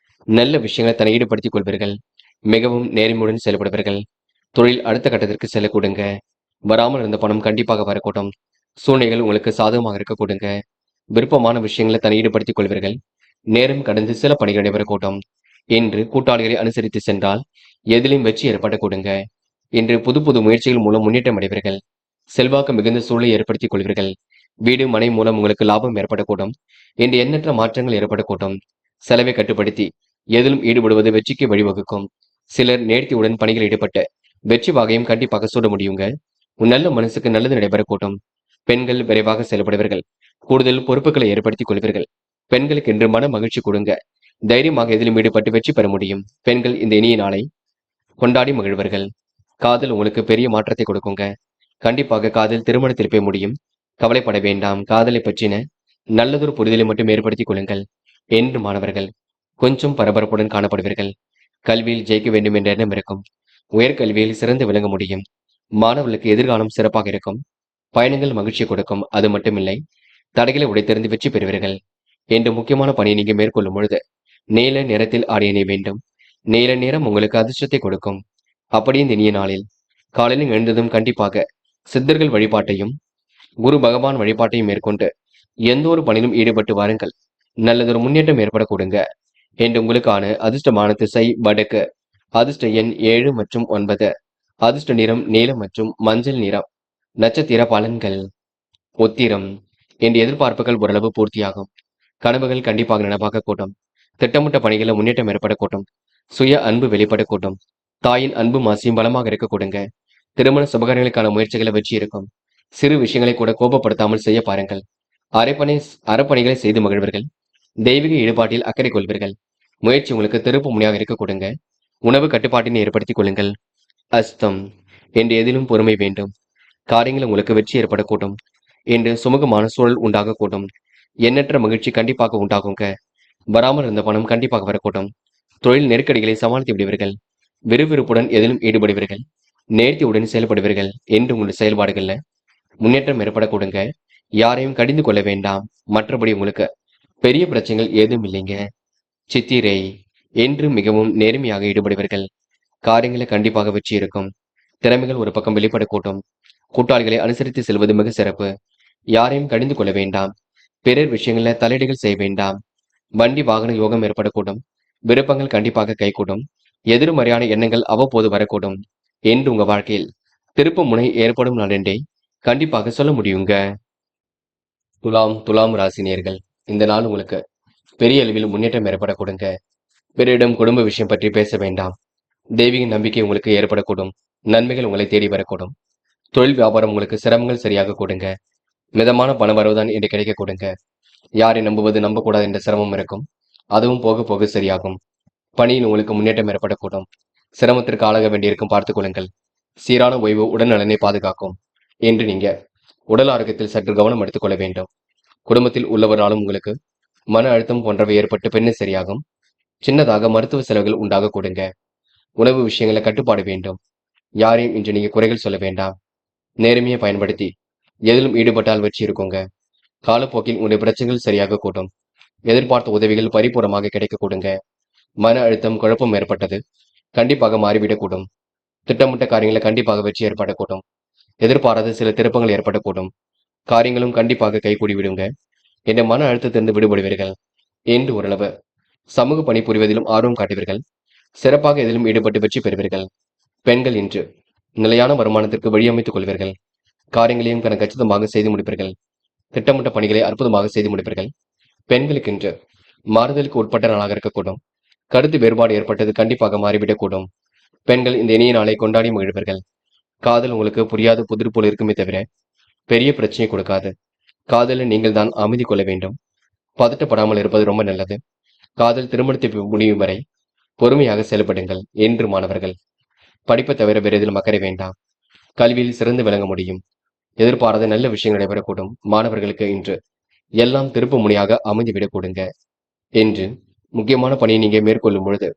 நல்ல விஷயங்களை தன்னை ஈடுபடுத்திக் கொள்வீர்கள். மிகவும் நேர்மையுடன் செயல்படுவீர்கள். தொழில் அடுத்த கட்டத்திற்கு செல்ல கொடுங்க. வராமல் இருந்த பணம் கண்டிப்பாக வரக்கூடும். சூழ்நிலைகள் உங்களுக்கு சாதகமாக இருக்க கொடுங்க. விருப்பமான விஷயங்களை தன்னை ஈடுபடுத்திக் கொள்வீர்கள். நேரம் கடந்து சில பணிகள் நடைபெறக்கூடும். என்று கூட்டாளிகளை அனுசரித்து சென்றால் எதிலும் வெற்றி ஏற்பட கொடுங்க. இன்று புது புது முயற்சிகள் மூலம் முன்னேற்றம் அடைவீர்கள். செல்வாக்கு மிகுந்த சூழலை ஏற்படுத்திக் கொள்வீர்கள். வீடு மனை மூலம் உங்களுக்கு லாபம் ஏற்படக்கூடும். என்று எண்ணற்ற மாற்றங்கள் ஏற்படக்கூடும். செலவை கட்டுப்படுத்தி எதிலும் ஈடுபடுவது வெற்றிக்கு வழிவகுக்கும். சிலர் நேர்த்தியுடன் பணிகள் ஈடுபட்ட வெற்றி வாகையும் கண்டிப்பாக சூட முடியுங்க. உன் நல்ல மனசுக்கு நல்லது நடைபெறக்கூடும். பெண்கள் விரைவாக செயல்படுவீர்கள். கூடுதல் பொறுப்புகளை ஏற்படுத்திக் கொள்வீர்கள். பெண்களுக்கு இன்று மன மகிழ்ச்சி கொடுங்க. தைரியமாக எதிலும் ஈடுபட்டு வெற்றி பெற முடியும். பெண்கள் இந்த இனிய நாளை கொண்டாடி மகிழ்வர்கள். காதல் உங்களுக்கு பெரிய மாற்றத்தை கொடுக்குங்க. கண்டிப்பாக காதல் திருமணத்தில் போய் முடியும். கவலைப்பட வேண்டாம். காதலை பற்றின நல்லதொரு புரிதலை மட்டும் ஏற்படுத்திக் கொள்ளுங்கள். என்று மாணவர்கள் கொஞ்சம் பரபரப்புடன் காணப்படுவீர்கள். கல்வியில் ஜெயிக்க வேண்டும் என்ற எண்ணம் இருக்கும். உயர்கல்வியில் சிறந்து விளங்க முடியும். மாணவர்களுக்கு எதிர்காலம் சிறப்பாக இருக்கும். பயணங்கள் மகிழ்ச்சி கொடுக்கும். அது மட்டுமில்லை, தடைகளை உடைத்தெறிந்து வெற்றி பெறுவீர்கள். என்று முக்கியமான பணியை நீங்க மேற்கொள்ளும் பொழுது நீல நிறத்தில் ஆடை அணிய வேண்டும். நீல நிறம் உங்களுக்கு அதிர்ஷ்டத்தை கொடுக்கும். அப்படி இந்த இனிய நாளில் காலையில் எழுந்ததும் கண்டிப்பாக சித்தர்கள் வழிபாட்டையும் குரு பகவான் வழிபாட்டையும் மேற்கொண்டு எந்த ஒரு பணியிலும் ஈடுபட்டு வாருங்கள். நல்லதொரு முன்னேற்றம் ஏற்பட கொடுங்க. என்று உங்களுக்கான அதிர்ஷ்டமான திசை வடக்கு. அதிர்ஷ்ட எண் 7 மற்றும் 9. அதிர்ஷ்ட நிறம் நீலம் மற்றும் மஞ்சள் நிறம். நட்சத்திர பலன்கள். உத்திரம். என்று எதிர்பார்ப்புகள் ஓரளவு பூர்த்தியாகும். கனவுகள் கண்டிப்பாக நனவாக கூட்டும். திட்டமிட்ட பணிகளை முன்னேற்றம் ஏற்பட கூட்டும். சுய அன்பு வெளிப்பட கூட்டும். தாயின் அன்பு மாசியும் பலமாக இருக்க கொடுங்க. திருமண சுபகாரியங்களுக்கான முயற்சிகளை வெற்றி இருக்கும். சிறு விஷயங்களை கூட கோபப்படுத்தாமல் செய்ய பாருங்கள். அறப்பணிகளை செய்து மகிழ்வர்கள். தெய்வீக ஈடுபாட்டில் அக்கறை கொள்வீர்கள். முயற்சி உங்களுக்கு திருப்பு முனையாக இருக்க கொடுங்க. உணவு கட்டுப்பாட்டினை ஏற்படுத்திக் கொள்ளுங்கள். அஸ்தம். என்று எதிலும் பொறுமை வேண்டும். காரியங்கள் உங்களுக்கு வெற்றி ஏற்படக்கூடும். என்று சுமூகமான சூழல் உண்டாகக்கூடும். எண்ணற்ற மகிழ்ச்சி கண்டிப்பாக உண்டாகுங்க. வராமல் இருந்த பணம் கண்டிப்பாக வரக்கூடும். தொழில் நெருக்கடிகளை சமாளித்து விடுவீர்கள். விறுவிறுப்புடன் எதிலும் ஈடுபடுவீர்கள். நேர்த்தியுடன் செயல்படுவீர்கள் என்று உங்களுடைய செயல்பாடுகள்ல முன்னேற்றம் ஏற்படக்கூடுங்க. யாரையும் கடிந்து கொள்ள வேண்டாம். மற்றபடி உங்களுக்கு பெரிய பிரச்சனைகள் ஏதும் இல்லைங்க. சித்திரை என்று மிகவும் நேர்மையாக ஈடுபடுவீர்கள். காரியங்களை கண்டிப்பாக வெற்றி இருக்கும். திறமைகள் ஒரு பக்கம் வெளிப்படக்கூடும். கூட்டாளிகளை அனுசரித்து செல்வது மிக சிறப்பு. யாரையும் கடிந்து கொள்ள வேண்டாம். பிறர் விஷயங்கள தலையீடுகள் செய்ய வேண்டாம். வண்டி வாகன யோகம் ஏற்படக்கூடும். விருப்பங்கள் கண்டிப்பாக கைகூடும். எதிர்மறையான எண்ணங்கள் அவ்வப்போது வரக்கூடும் என்று உங்க வாழ்க்கையில் திருப்பு முனை ஏற்படும் நாளென்றே கண்டிப்பாக சொல்ல முடியுங்க. துலாம் ராசினியர்கள், இந்த நாள் உங்களுக்கு பெரிய அளவில் முன்னேற்றம் ஏற்படக்கூடுங்க. பிறரிடம் குடும்ப விஷயம் பற்றி பேச வேண்டாம். தெய்வீக நம்பிக்கை உங்களுக்கு ஏற்படக்கூடும். நன்மைகள் உங்களை தேடி வரக்கூடும். தொழில் வியாபாரம் உங்களுக்கு சிரமங்கள் சரியாக கொடுங்க. மிதமான பண வரவுதான் என்று கிடைக்க கொடுங்க. யாரை நம்புவது நம்பக்கூடாது என்ற சிரமம் இருக்கும். அதுவும் போக போக சரியாகும். பணியில் உங்களுக்கு முன்னேற்றம் ஏற்படக்கூடும். சிரமத்திற்கு ஆளாக வேண்டியிருக்கும் பார்த்துக் கொள்ளுங்கள். சீரான ஓய்வு உடல் நலனை பாதுகாக்கும் என்று நீங்க உடல் ஆரோக்கியத்தில் சற்று கவனம் எடுத்துக்கொள்ள வேண்டும். குடும்பத்தில் உள்ளவராலும் உங்களுக்கு மன அழுத்தம் போன்றவை ஏற்பட்டு பின்ன சரியாகும். சின்னதாக மருத்துவ செலவுகள் உண்டாக கொடுங்க. உணவு விஷயங்களை கட்டுப்பாடு வேண்டும். யாரையும் இன்று நீங்க குறைகள் சொல்ல வேண்டாம். நேர்மையை பயன்படுத்தி எதிலும் ஈடுபட்டால் வெற்றி இருக்குங்க. காலப்போக்கில் உங்களுடைய பிரச்சனைகள் சரியாக கூடும். எதிர்பார்த்த உதவிகள் பரிபூர்ணமாக கிடைக்க கொடுங்க. மன அழுத்தம் குழப்பம் ஏற்பட்டது கண்டிப்பாக மாறிவிடக்கூடும். திட்டமிட்ட காரியங்களை கண்டிப்பாக வெற்றி ஏற்படக்கூடும். எதிர்பாராத சில திருப்பங்கள் ஏற்படக்கூடும். காரியங்களும் கண்டிப்பாக கைகூடி விடுங்க. என்ற மன அழுத்தத்திலிருந்து விடுபடுவீர்கள் என்று ஓரளவு சமூக பணி புரிவதிலும் ஆர்வம் காட்டுவீர்கள். சிறப்பாக எதிலும் ஈடுபட்டு வெற்றி பெறுவீர்கள். பெண்கள் இன்று நிலையான வருமானத்திற்கு வழியமைத்துக் கொள்வீர்கள். காரியங்களையும் கச்சிதமாக செய்து முடிப்பீர்கள். திட்டமிட்ட பணிகளை அற்புதமாக செய்து முடிப்பீர்கள். பெண்களுக்கு இன்று மாறுதலுக்கு உட்பட்ட நாளாக இருக்கக்கூடும். கருத்து வேறுபாடு ஏற்பட்டது கண்டிப்பாக மாறிவிடக்கூடும். பெண்கள் இந்த இனிய நாளை கொண்டாடி மகிழ்வீர்கள். காதல் உங்களுக்கு புரியாத புதிர் போல் இருக்குமே தவிர பெரிய பிரச்சனை கொடுக்காது. காதலில் நீங்கள் தான் அமைதி கொள்ள வேண்டும். பதட்டப்படாமல் இருப்பது ரொம்ப நல்லது. காதல் திருமணத்தை முடியும் வரை பொறுமையாக செயல்படுங்கள் என்று மாணவர்கள். படிப்பை தவிர வேறு எதிலும் அக்கறை வேண்டாம். கல்வியில் சிறந்து விளங்க முடியும். எதிர்பாராத நல்ல விஷயங்கள் நடைபெறக்கூடும். மாணவர்களுக்கு இன்று எல்லாம் திருப்பு முனையாக அமைந்துவிடக் கொடுங்க என்று முக்கியமான பணியை நீங்க மேற்கொள்ளும் பொழுது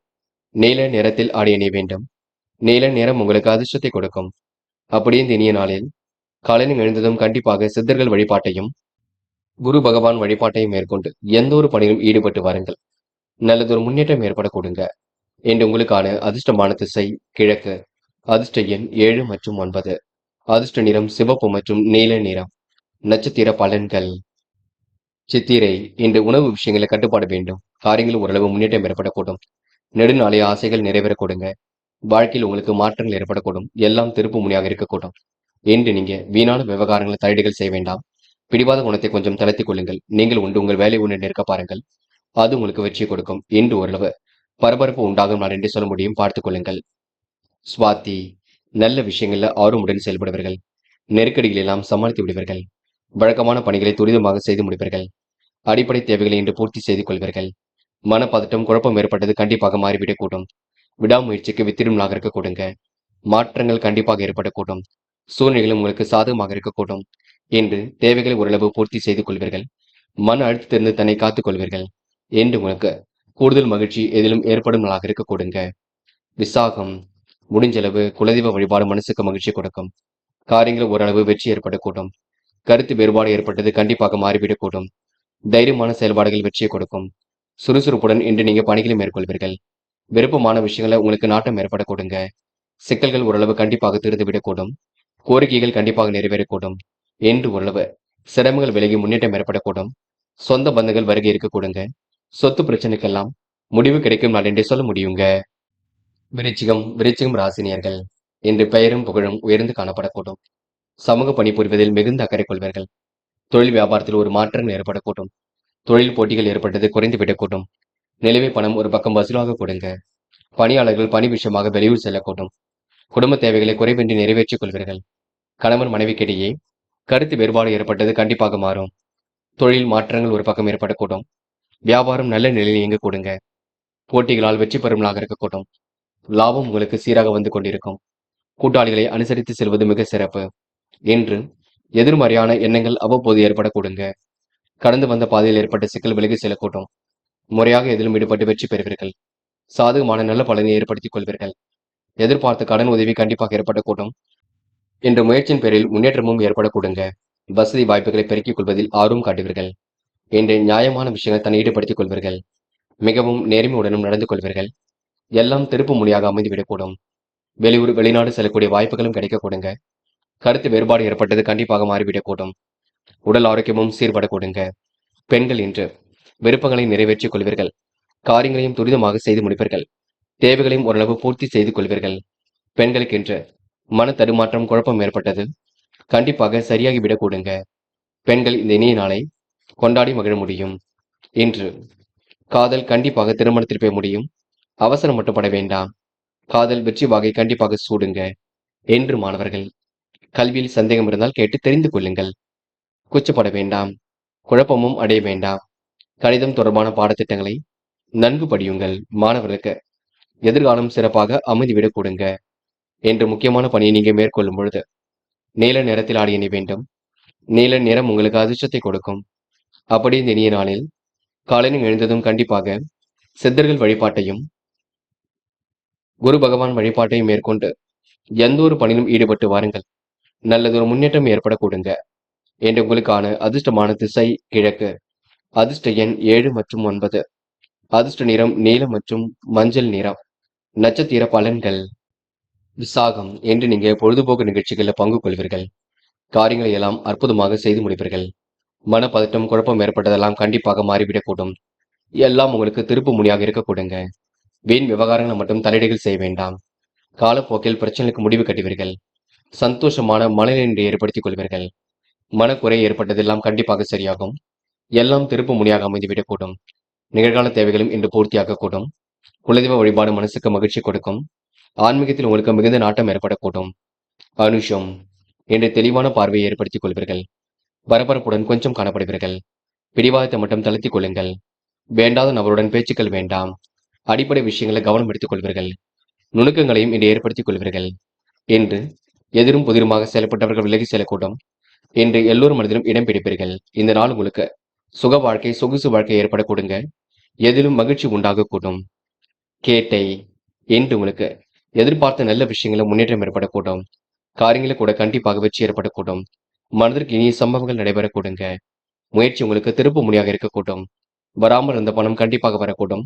நீல நிறத்தில் ஆடை அணிய வேண்டும். நீல நிறம் உங்களுக்கு அதிர்ஷ்டத்தை கொடுக்கும். அப்படியே இந்த இனிய நாளில் காலையில் எழுந்ததும் கண்டிப்பாக சித்தர்கள் வழிபாட்டையும் குரு பகவான் வழிபாட்டையும் மேற்கொண்டு எந்த ஒரு பணியிலும் ஈடுபட்டு வாருங்கள். நல்லதொரு முன்னேற்றம் ஏற்பட கொடுங்க என்று உங்களுக்கான அதிர்ஷ்டமான திசை கிழக்கு. அதிர்ஷ்ட எண் 7 மற்றும் 9. அதிர்ஷ்ட நிறம் சிவப்பு மற்றும் நீல நிறம். நட்சத்திர பலன்கள். சித்திரை இன்று உணவு விஷயங்களை கட்டுப்பாடு வேண்டும். காரியங்கள் ஓரளவு முன்னேற்றம் ஏற்படக்கூடும். நெடுநாளைய ஆசைகள் நிறைவேற கொடுங்க. வாழ்க்கையில் உங்களுக்கு மாற்றங்கள் ஏற்படக்கூடும். எல்லாம் திருப்பு முனையாக இருக்கக்கூடும் என்று நீங்க வீணான விவகாரங்களை தலையீடுகள் செய்ய வேண்டாம். பிடிவாத குணத்தை கொஞ்சம் தளர்த்திக் கொள்ளுங்கள். நீங்கள் உண்டு உங்கள் வேலை ஒன்று நிற்க பாருங்கள். அது உங்களுக்கு வெற்றி கொடுக்கும் என்று ஓரளவு பரபரப்பு உண்டாகும் நாள் என்று சொல்ல முடியும். பார்த்துக் கொள்ளுங்கள். சுவாதி நல்ல விஷயங்கள்ல ஆர்வமுடன் செயல்படுவீர்கள். நெருக்கடிகள் எல்லாம் சமாளித்து விடுவீர்கள். வழக்கமான பணிகளை துரிதமாக செய்து முடிப்பீர்கள். அடிப்படை தேவைகளை இன்று பூர்த்தி செய்து கொள்வீர்கள். மனப்பதட்டம் குழப்பம் ஏற்பட்டது கண்டிப்பாக மாறிவிடக்கூடும். விடாமுயற்சிக்கு வித்திடும் நாளாக இருக்க கொடுங்க. மாற்றங்கள் கண்டிப்பாக ஏற்படக்கூடும். சூழ்நிலைகளும் உங்களுக்கு சாதகமாக இருக்கக்கூடும் என்று தேவைகளை ஓரளவு பூர்த்தி செய்து கொள்வீர்கள். மன அழுத்தத்திலிருந்து தன்னை காத்துக் கொள்வீர்கள் என்று உங்களுக்கு கூடுதல் மகிழ்ச்சி எதிலும் ஏற்படும் நாளாக இருக்க கொடுங்க. விசாகம் முடிஞ்சளவு குலதெய்வ வழிபாடு மனசுக்கு மகிழ்ச்சி கொடுக்கும். காரியங்கள் ஓரளவு வெற்றி ஏற்படக்கூடும். கருத்து வேறுபாடு ஏற்பட்டது கண்டிப்பாக மாறிவிடக்கூடும். தைரியமான செயல்பாடுகள் வெற்றியை கொடுக்கும். சுறுசுறுப்புடன் இன்று நீங்க பணிகளை மேற்கொள்வீர்கள். விருப்பமான விஷயங்களை உங்களுக்கு நாட்டம் ஏற்பட கொடுங்க. சிக்கல்கள் ஓரளவு கண்டிப்பாக தீர்ந்துவிடக்கூடும். கோரிக்கைகள் கண்டிப்பாக நிறைவேறக்கூடும் என்று ஓரளவு சிரமங்கள் விலகி முன்னேற்றம் ஏற்படக்கூடும். சொந்த பந்தங்கள் வருகை இருக்க கொடுங்க. சொத்து பிரச்சனைக்கெல்லாம் முடிவு கிடைக்கும் நாள் என்றே சொல்ல முடியுங்க. விருச்சிகம் ராசினியர்கள் இன்று பெயரும் புகழும் உயர்ந்து காணப்படக்கூடும். சமூக பணிபுரிவதில் மிகுந்த அக்கறை கொள்வீர்கள். தொழில் வியாபாரத்தில் ஒரு மாற்றங்கள் ஏற்படக்கூடும். தொழில் போட்டிகள் ஏற்பட்டது குறைந்து விடக்கூடும். நிலுவை பணம் ஒரு பக்கம் வசூலாக கொடுங்க. பணியாளர்கள் பணி விஷயமாக வெளியூர் செல்லக்கூடும். குடும்ப தேவைகளை குறைவின்றி நிறைவேற்றிக் கொள்வீர்கள். கணவன் மனைவிக்கிடையே கருத்து வேறுபாடு ஏற்பட்டது கண்டிப்பாக மாறும். தொழில் மாற்றங்கள் ஒரு பக்கம் ஏற்படக்கூடும். வியாபாரம் நல்ல நிலையில் இயங்க கொடுங்க. போட்டிகளால் வெற்றி பெறும் நாளாக இருக்கக்கூடும். லாபம் உங்களுக்கு சீராக வந்து கொண்டிருக்கும். கூட்டாளிகளை அனுசரித்து செல்வது மிக சிறப்பு என்று எதிர்மறையான எண்ணங்கள் அவ்வப்போது ஏற்பட கொடுங்க. கடந்து வந்த பாதையில் ஏற்பட்ட சிக்கல் விலகி செல்லக்கூடும். முறையாக எதிலும் ஈடுபட்டு வெற்றி பெறுவீர்கள். சாதகமான நல்ல பலனை ஏற்படுத்திக் கொள்வீர்கள். எதிர்பார்த்த கடன் உதவி கண்டிப்பாக ஏற்படக்கூடும். இன்று முயற்சியின் பேரில் முன்னேற்றமும் ஏற்படக்கூடுங்க. வசதி வாய்ப்புகளை பெருக்கிக் கொள்வதில் ஆர்வம் காட்டுவீர்கள். இன்று நியாயமான விஷயங்கள் தன்னை ஈடுபடுத்திக் கொள்வீர்கள். மிகவும் நேர்மையுடனும் நடந்து கொள்வீர்கள். எல்லாம் திருப்பு முனையாக அமைந்துவிடக்கூடும். வெளியூர் வெளிநாடு செல்லக்கூடிய வாய்ப்புகளும் கிடைக்கக்கூடுங்க. கருத்து வேறுபாடு ஏற்பட்டது கண்டிப்பாக மாறிவிடக்கூடும். உடல் ஆரோக்கியமும் சீர்படக்கூடுங்க. பெண்கள் இன்று விருப்பங்களை நிறைவேற்றிக் கொள்வீர்கள். காரியங்களையும் துரிதமாக செய்து முடிப்பீர்கள். தேவைகளையும் ஓரளவு பூர்த்தி செய்து கொள்வீர்கள். பெண்களுக்கு இன்று மன தடுமாற்றம் குழப்பம் ஏற்பட்டது கண்டிப்பாக சரியாகி விடக்கூடுங்க. பெண்கள் இந்த இனிய நாளை கொண்டாடி மகிழ முடியும். இன்று காதல் கண்டிப்பாக திருமணத்தில் போய் முடியும். அவசரம் மட்டும் பட வேண்டாம். காதல் வெற்றி வாகை கண்டிப்பாக சூடுங்க. என்று மாணவர்கள் கல்வியில் சந்தேகம் இருந்தால் கேட்டு தெரிந்து கொள்ளுங்கள். கூச்சப்பட வேண்டாம். குழப்பமும் அடைய வேண்டாம். கணிதம் தொடர்பான பாடத்திட்டங்களை நன்கு படியுங்கள். மாணவர்களுக்கு எதிர்காலம் சிறப்பாக அமைந்துவிடக் கொடுங்க. என்று முக்கியமான பணியை நீங்க மேற்கொள்ளும் பொழுது நீல நிறத்தில் ஆடை அணி வேண்டும். நீல நிறம் உங்களுக்கு அதிர்ஷ்டத்தை கொடுக்கும். அப்படி இந்த இனிய நாளில் காலையில் எழுந்ததும் கண்டிப்பாக சித்தர்கள் வழிபாட்டையும் குரு பகவான் வழிபாட்டையும் மேற்கொண்டு எந்த ஒரு பணியிலும் ஈடுபட்டு வாருங்கள். நல்லதொரு முன்னேற்றம் ஏற்பட கொடுங்க. என்று உங்களுக்கான அதிர்ஷ்டமான திசை கிழக்கு. அதிர்ஷ்ட எண் 7 மற்றும் 9. அதிர்ஷ்ட நிறம் நீலம் மற்றும் மஞ்சள் நிறம். நட்சத்திர பலன்கள். விசாகம் என்று நீங்க பொழுதுபோக்கு நிகழ்ச்சிகளில் பங்கு கொள்வீர்கள். காரியங்களை எல்லாம் அற்புதமாக செய்து முடிப்பீர்கள். மனப்பதட்டம் குழப்பம் ஏற்பட்டதெல்லாம் கண்டிப்பாக மாறிவிடக்கூடும். எல்லாம் உங்களுக்கு திருப்பு முனையாக இருக்கக்கூடுங்க. வீண் விவகாரங்களை மட்டும் தலையீடுகள் செய்ய வேண்டாம். காலப்போக்கில் பிரச்சனைக்கு முடிவு கட்டுவீர்கள். சந்தோஷமான மனநிலை ஏற்படுத்திக் கொள்வீர்கள். மனக்குறை ஏற்பட்டதெல்லாம் கண்டிப்பாக சரியாகும். எல்லாம் திருப்பு முனையாக அமைந்துவிடக்கூடும். நிகழ்கால தேவைகளும் இன்று பூர்த்தியாகக்கூடும். குலதெய்வ வழிபாடு மனசுக்கு மகிழ்ச்சி கொடுக்கும். ஆன்மீகத்தில் உங்களுக்கு மிகுந்த நாட்டம் ஏற்படக்கூடும். அனுஷம் என்று தெளிவான பார்வையை ஏற்படுத்திக் கொள்வீர்கள். பரபரப்புடன் கொஞ்சம் காணப்படுவீர்கள். பிடிவாதத்தை மட்டும் தளர்த்திக் கொள்ளுங்கள். வேண்டாத நபருடன் பேச்சுக்கள் வேண்டாம். அடிப்படை விஷயங்களை கவனம் எடுத்துக் கொள்வீர்கள். நுணுக்கங்களையும் இன்று ஏற்படுத்திக் கொள்வீர்கள். என்று எதிரும் புதிருமாக செயல்பட்டவர்கள் விலகி செல்லக்கூடும். என்று எல்லோரும் மனதிலும் இடம் பிடிப்பீர்கள். இந்த நாள் உங்களுக்கு சுக வாழ்க்கை சொகுசு வாழ்க்கை ஏற்பட கொடுங்க. எதிலும் மகிழ்ச்சி உண்டாகக்கூடும். கேட்டை என்று உங்களுக்கு எதிர்பார்த்த நல்ல விஷயங்களும் முன்னேற்றம் ஏற்படக்கூடும். காரியங்களை கூட கண்டிப்பாக வெற்றி ஏற்படக்கூடும். மனதிற்கு இனிய சம்பவங்கள் நடைபெறக்கூடுங்க. முயற்சி உங்களுக்கு திருப்பு முனையாக இருக்கக்கூடும். வராமல் இருந்த பணம் கண்டிப்பாக வரக்கூடும்.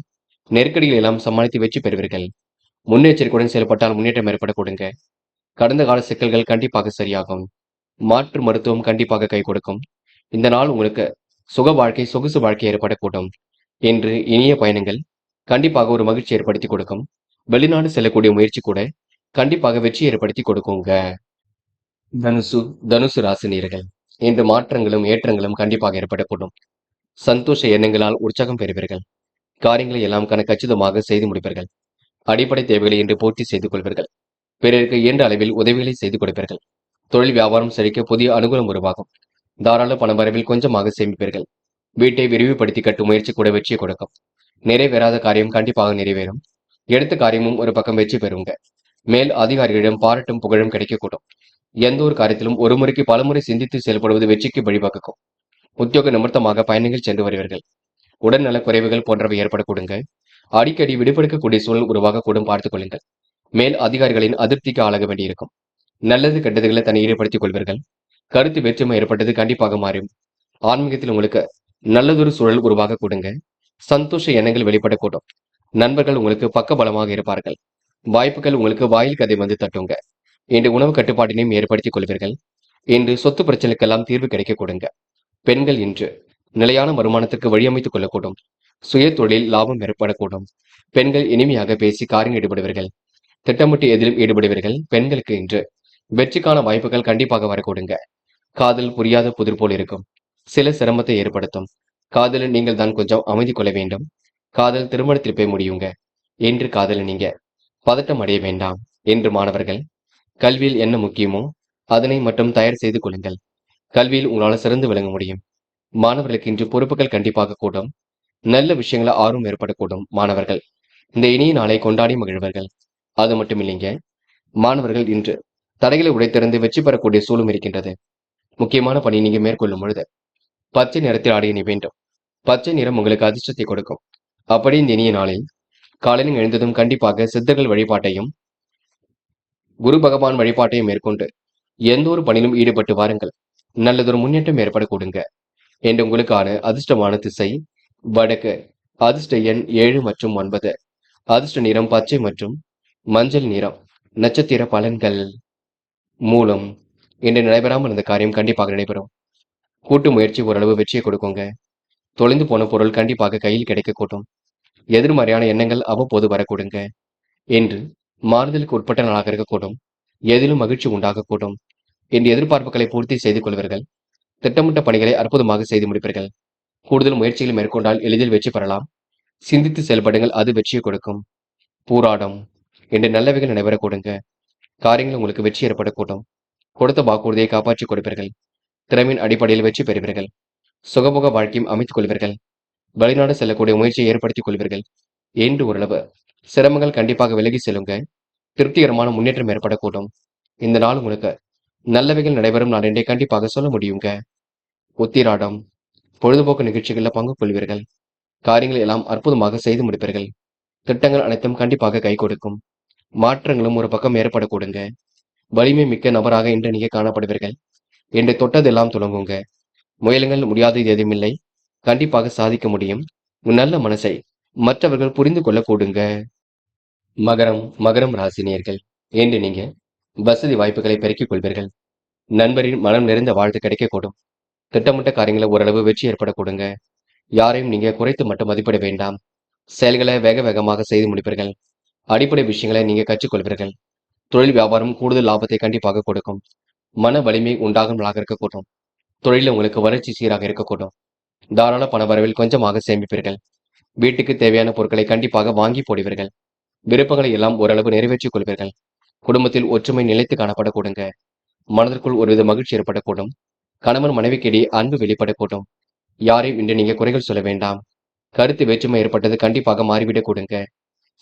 நெருக்கடிகள் எல்லாம் சமாளித்து வெற்றி பெறுவீர்கள். முன்னெச்சரிக்கையுடன் செயல்பட்டால் முன்னேற்றம் ஏற்படக்கூடுங்க. கடந்த கால சிக்கல்கள் கண்டிப்பாக சரியாகும். மாற்று மருத்துவம் கண்டிப்பாக கை கொடுக்கும். இந்த நாள் உங்களுக்கு சுக வாழ்க்கை சொகுசு வாழ்க்கை ஏற்படக்கூடும். என்று இனிய பயணங்கள் கண்டிப்பாக ஒரு மகிழ்ச்சி ஏற்படுத்தி கொடுக்கும். வெளிநாடு செல்லக்கூடிய முயற்சி கூட கண்டிப்பாக வெற்றி ஏற்படுத்தி கொடுக்குங்க. தனுசு ராசி நேயர்கள் இன்று மாற்றங்களும் ஏற்றங்களும் கண்டிப்பாக ஏற்படக்கூடும். சந்தோஷ எண்ணங்களால் உற்சாகம் பெறுவீர்கள். காரியங்களை எல்லாம் கச்சிதமாக செய்து முடிப்பீர்கள். அடிப்படை தேவைகளை இன்று பூர்த்தி செய்து கொள்வீர்கள். பிறருக்கு இயன்ற அளவில் உதவிகளை செய்து கொடுப்பீர்கள். தொழில் வியாபாரம் செழிக்க புதிய அனுகூலம் உருவாகும். தாராள பண வரவில் கொஞ்சமாக சேமிப்பீர்கள். வீட்டை விரிவுபடுத்தி கட்டும் முயற்சி கூட வெற்றியை கொடுக்கும். நிறைவேறாத காரியம் கண்டிப்பாக நிறைவேறும். எடுத்த காரியமும் ஒரு பக்கம் வெற்றி பெறுங்க. மேல் அதிகாரிகளிடம் பாராட்டும் புகழும் கிடைக்கக்கூடும். எந்த ஒரு காரியத்திலும் ஒரு முறைக்கு பலமுறை சிந்தித்து செயல்படுவது வெற்றிக்கு வழிவகுக்கும். உத்தியோக நிமித்தமாக பயணங்கள் சென்று வருவீர்கள். உடல்நல குறைவுகள் போன்றவை ஏற்படக்கூடுங்க. அடிக்கடி விடுபடுக்கக்கூடிய சூழல் உருவாகக்கூடும். பார்த்துக் கொள்ளுங்கள். மேல் அதிகாரிகளின் அதிருப்திக்கு ஆளாக வேண்டியிருக்கும். நல்லது கெட்டதுகளை தன்னை ஈடுபடுத்திக் கொள்வீர்கள். கருத்து வேற்றுமை ஏற்பட்டது கண்டிப்பாக மாறும். ஆன்மீகத்தில் உங்களுக்கு நல்லதொரு சூழல் உருவாக கூடுங்க. சந்தோஷ எண்ணங்கள் வெளிப்படக்கூடும். நண்பர்கள் உங்களுக்கு பக்க பலமாக இருப்பார்கள். வாய்ப்புகள் உங்களுக்கு வாயில் கதை வந்து தட்டுங்க. இன்று உணவு கட்டுப்பாட்டினையும் ஏற்படுத்திக் கொள்வீர்கள். இன்று சொத்து பிரச்சனைக்கெல்லாம் தீர்வு கிடைக்க கொடுங்க. பெண்கள் இன்று நிலையான வருமானத்திற்கு வழியமைத்துக் கொள்ளக்கூடும். சுய தொழில் லாபம் ஏற்படக்கூடும். பெண்கள் இனிமையாக பேசி காரியம் ஈடுபடுவீர்கள். திட்டமிட்டு எதிலும் ஈடுபடுவீர்கள். பெண்களுக்கு இன்று வெற்றிக்கான வாய்ப்புகள் கண்டிப்பாக வரக்கூடுங்க. காதல் புரியாத புதிர் போல் இருக்கும். சில சிரமத்தை ஏற்படுத்தும். காதலில் நீங்கள் தான் கொஞ்சம் அமைதி கொள்ள வேண்டும். காதல் திருமணத்தில் போய் முடியுங்க. என்று காதலில் நீங்க பதட்டம் அடைய வேண்டாம். என்று மாணவர்கள் கல்வியில் என்ன முக்கியமோ அதனை மட்டும் தயார் செய்து கொள்ளுங்கள். கல்வியில் உங்களால் சிறந்து விளங்க முடியும். மாணவர்களுக்கு இன்று பொறுப்புகள் கண்டிப்பாக கூடும். நல்ல விஷயங்கள ஆர்வம் ஏற்படக்கூடும். மாணவர்கள் இந்த இனிய நாளை கொண்டாடி மகிழ்வர்கள். அது மட்டும் இல்லைங்க. மாணவர்கள் இன்று தடைகளை உடைத்திருந்து வெற்றி பெறக்கூடிய சூழலும் இருக்கின்றது. முக்கியமான பணி நீங்க மேற்கொள்ளும் பொழுது பச்சை நிறத்தில் ஆடை அணி வேண்டும். பச்சை நிறம் உங்களுக்கு அதிர்ஷ்டத்தை கொடுக்கும். அப்படி இந்த இனிய நாளில் காலையில் எழுந்ததும் கண்டிப்பாக சித்தர்கள் வழிபாட்டையும் குரு பகவான் வழிபாட்டையும் மேற்கொண்டு எந்த ஒரு பணியிலும் ஈடுபட்டு வாருங்கள். நல்லதொரு முன்னேற்றம் ஏற்பட கொடுங்க. என்று உங்களுக்கான அதிர்ஷ்டமான திசை வடக்கு. அதிர்ஷ்ட எண் 7 மற்றும் 9. அதிர்ஷ்ட நிறம் பச்சை மற்றும் மஞ்சள் நிறம். நட்சத்திர பலன்கள். மூலம். இன்று நடைபெறாமல் இருந்த காரியம் கண்டிப்பாக நடைபெறும். கூட்டு முயற்சி ஓரளவு வெற்றியை கொடுக்குங்க. தொலைந்து போன பொருள் கண்டிப்பாக கையில் கிடைக்கக்கூடும். எதிர்மறையான எண்ணங்கள் அவ்வப்போது வரக்கூடுங்க. என்று மாறுதலுக்கு உட்பட்ட நாளாக இருக்கக்கூடும். எதிலும் மகிழ்ச்சி உண்டாகக்கூடும். என்று எதிர்பார்ப்புகளை பூர்த்தி செய்து கொள்வீர்கள். திட்டமிட்ட பணிகளை அற்புதமாக செய்து முடிப்பீர்கள். கூடுதல் முயற்சிகளை மேற்கொண்டால் எளிதில் வெற்றி பெறலாம். சிந்தித்து செயல்படுங்கள், அது வெற்றியை கொடுக்கும். பூராடம். என்று நல்லவைகள் நடைபெறக்கூடுங்க. காரியங்கள் உங்களுக்கு வெற்றி ஏற்படக்கூடும். கொடுத்த வாக்குறுதியை காப்பாற்றிக் கொடுப்பீர்கள். திறமையின் அடிப்படையில் வெற்றி பெறுவீர்கள். சுகபோக வாழ்க்கையும் அமைத்துக் கொள்வீர்கள். வெளிநாடு செல்லக்கூடிய முயற்சியை ஏற்படுத்திக் கொள்வீர்கள். என்று ஓரளவு சிரமங்கள் கண்டிப்பாக விலகி செல்லுங்க. திருப்திகரமான முன்னேற்றம் ஏற்படக்கூடும். இந்த நாள் உங்களுக்கு நல்லவைகள் நடைபெறும் நாள் என்றே கண்டிப்பாக சொல்ல முடியுங்க. உத்திராடம். பொழுதுபோக்கு நிகழ்ச்சிகளில் பங்கு கொள்வீர்கள். காரியங்கள் எல்லாம் அற்புதமாக செய்து முடிப்பீர்கள். திட்டங்கள் அனைத்தும் கண்டிப்பாக கை கொடுக்கும். மாற்றங்களும் ஒரு பக்கம் ஏற்படக்கூடுங்க. வலிமை மிக்க நபராக இன்று நீங்க காணப்படுவீர்கள். என்று தொட்டதெல்லாம் துலங்குங்க. முயலுங்கள், முடியாதது எதுவுமில்லை. கண்டிப்பாக சாதிக்க முடியும். உன் நல்ல மனசை மற்றவர்கள் புரிந்து கொள்ள கூடுங்க. மகரம் ராசினியர்கள். என்று நீங்க வசதி வாய்ப்புகளை பெருக்கிக் கொள்வீர்கள். நண்பரின் மனம் நிறைந்த வாழ்த்து கிடைக்கக்கூடும். திட்டமிட்ட காரியங்களை ஓரளவு வெற்றி ஏற்படக்கூடுங்க. யாரையும் நீங்க குறைத்து மட்டும் மதிப்பிட வேண்டாம். செயல்களை வேக வேகமாக செய்து முடிப்பீர்கள். அடிப்படை விஷயங்களை நீங்க கற்றுக்கொள்வீர்கள். தொழில் வியாபாரம் கூடுதல் லாபத்தை கண்டிப்பாக கொடுக்கும். மன வலிமை உண்டாகும் நாளாக இருக்கக்கூடும். தொழிலில் உங்களுக்கு வளர்ச்சி சீராக இருக்கக்கூடும். தாராள பண வரவில் கொஞ்சமாக சேமிப்பீர்கள். வீட்டுக்கு தேவையான பொருட்களை கண்டிப்பாக வாங்கி போடுவீர்கள். விருப்பங்களை எல்லாம் ஓரளவு நிறைவேற்றிக் கொள்வீர்கள். குடும்பத்தில் ஒற்றுமை நிலைத்து காணப்படக்கூடுங்க. மனதிற்குள் ஒருவித மகிழ்ச்சி ஏற்படக்கூடும். கணவன் மனைவிக்கிடையே அன்பு வெளிப்படக்கூடும். யாரையும் இன்று நீங்க குறைகள் சொல்ல வேண்டாம். கருத்து வேற்றுமை ஏற்பட்டது கண்டிப்பாக மாறிவிடக் கூடுங்க.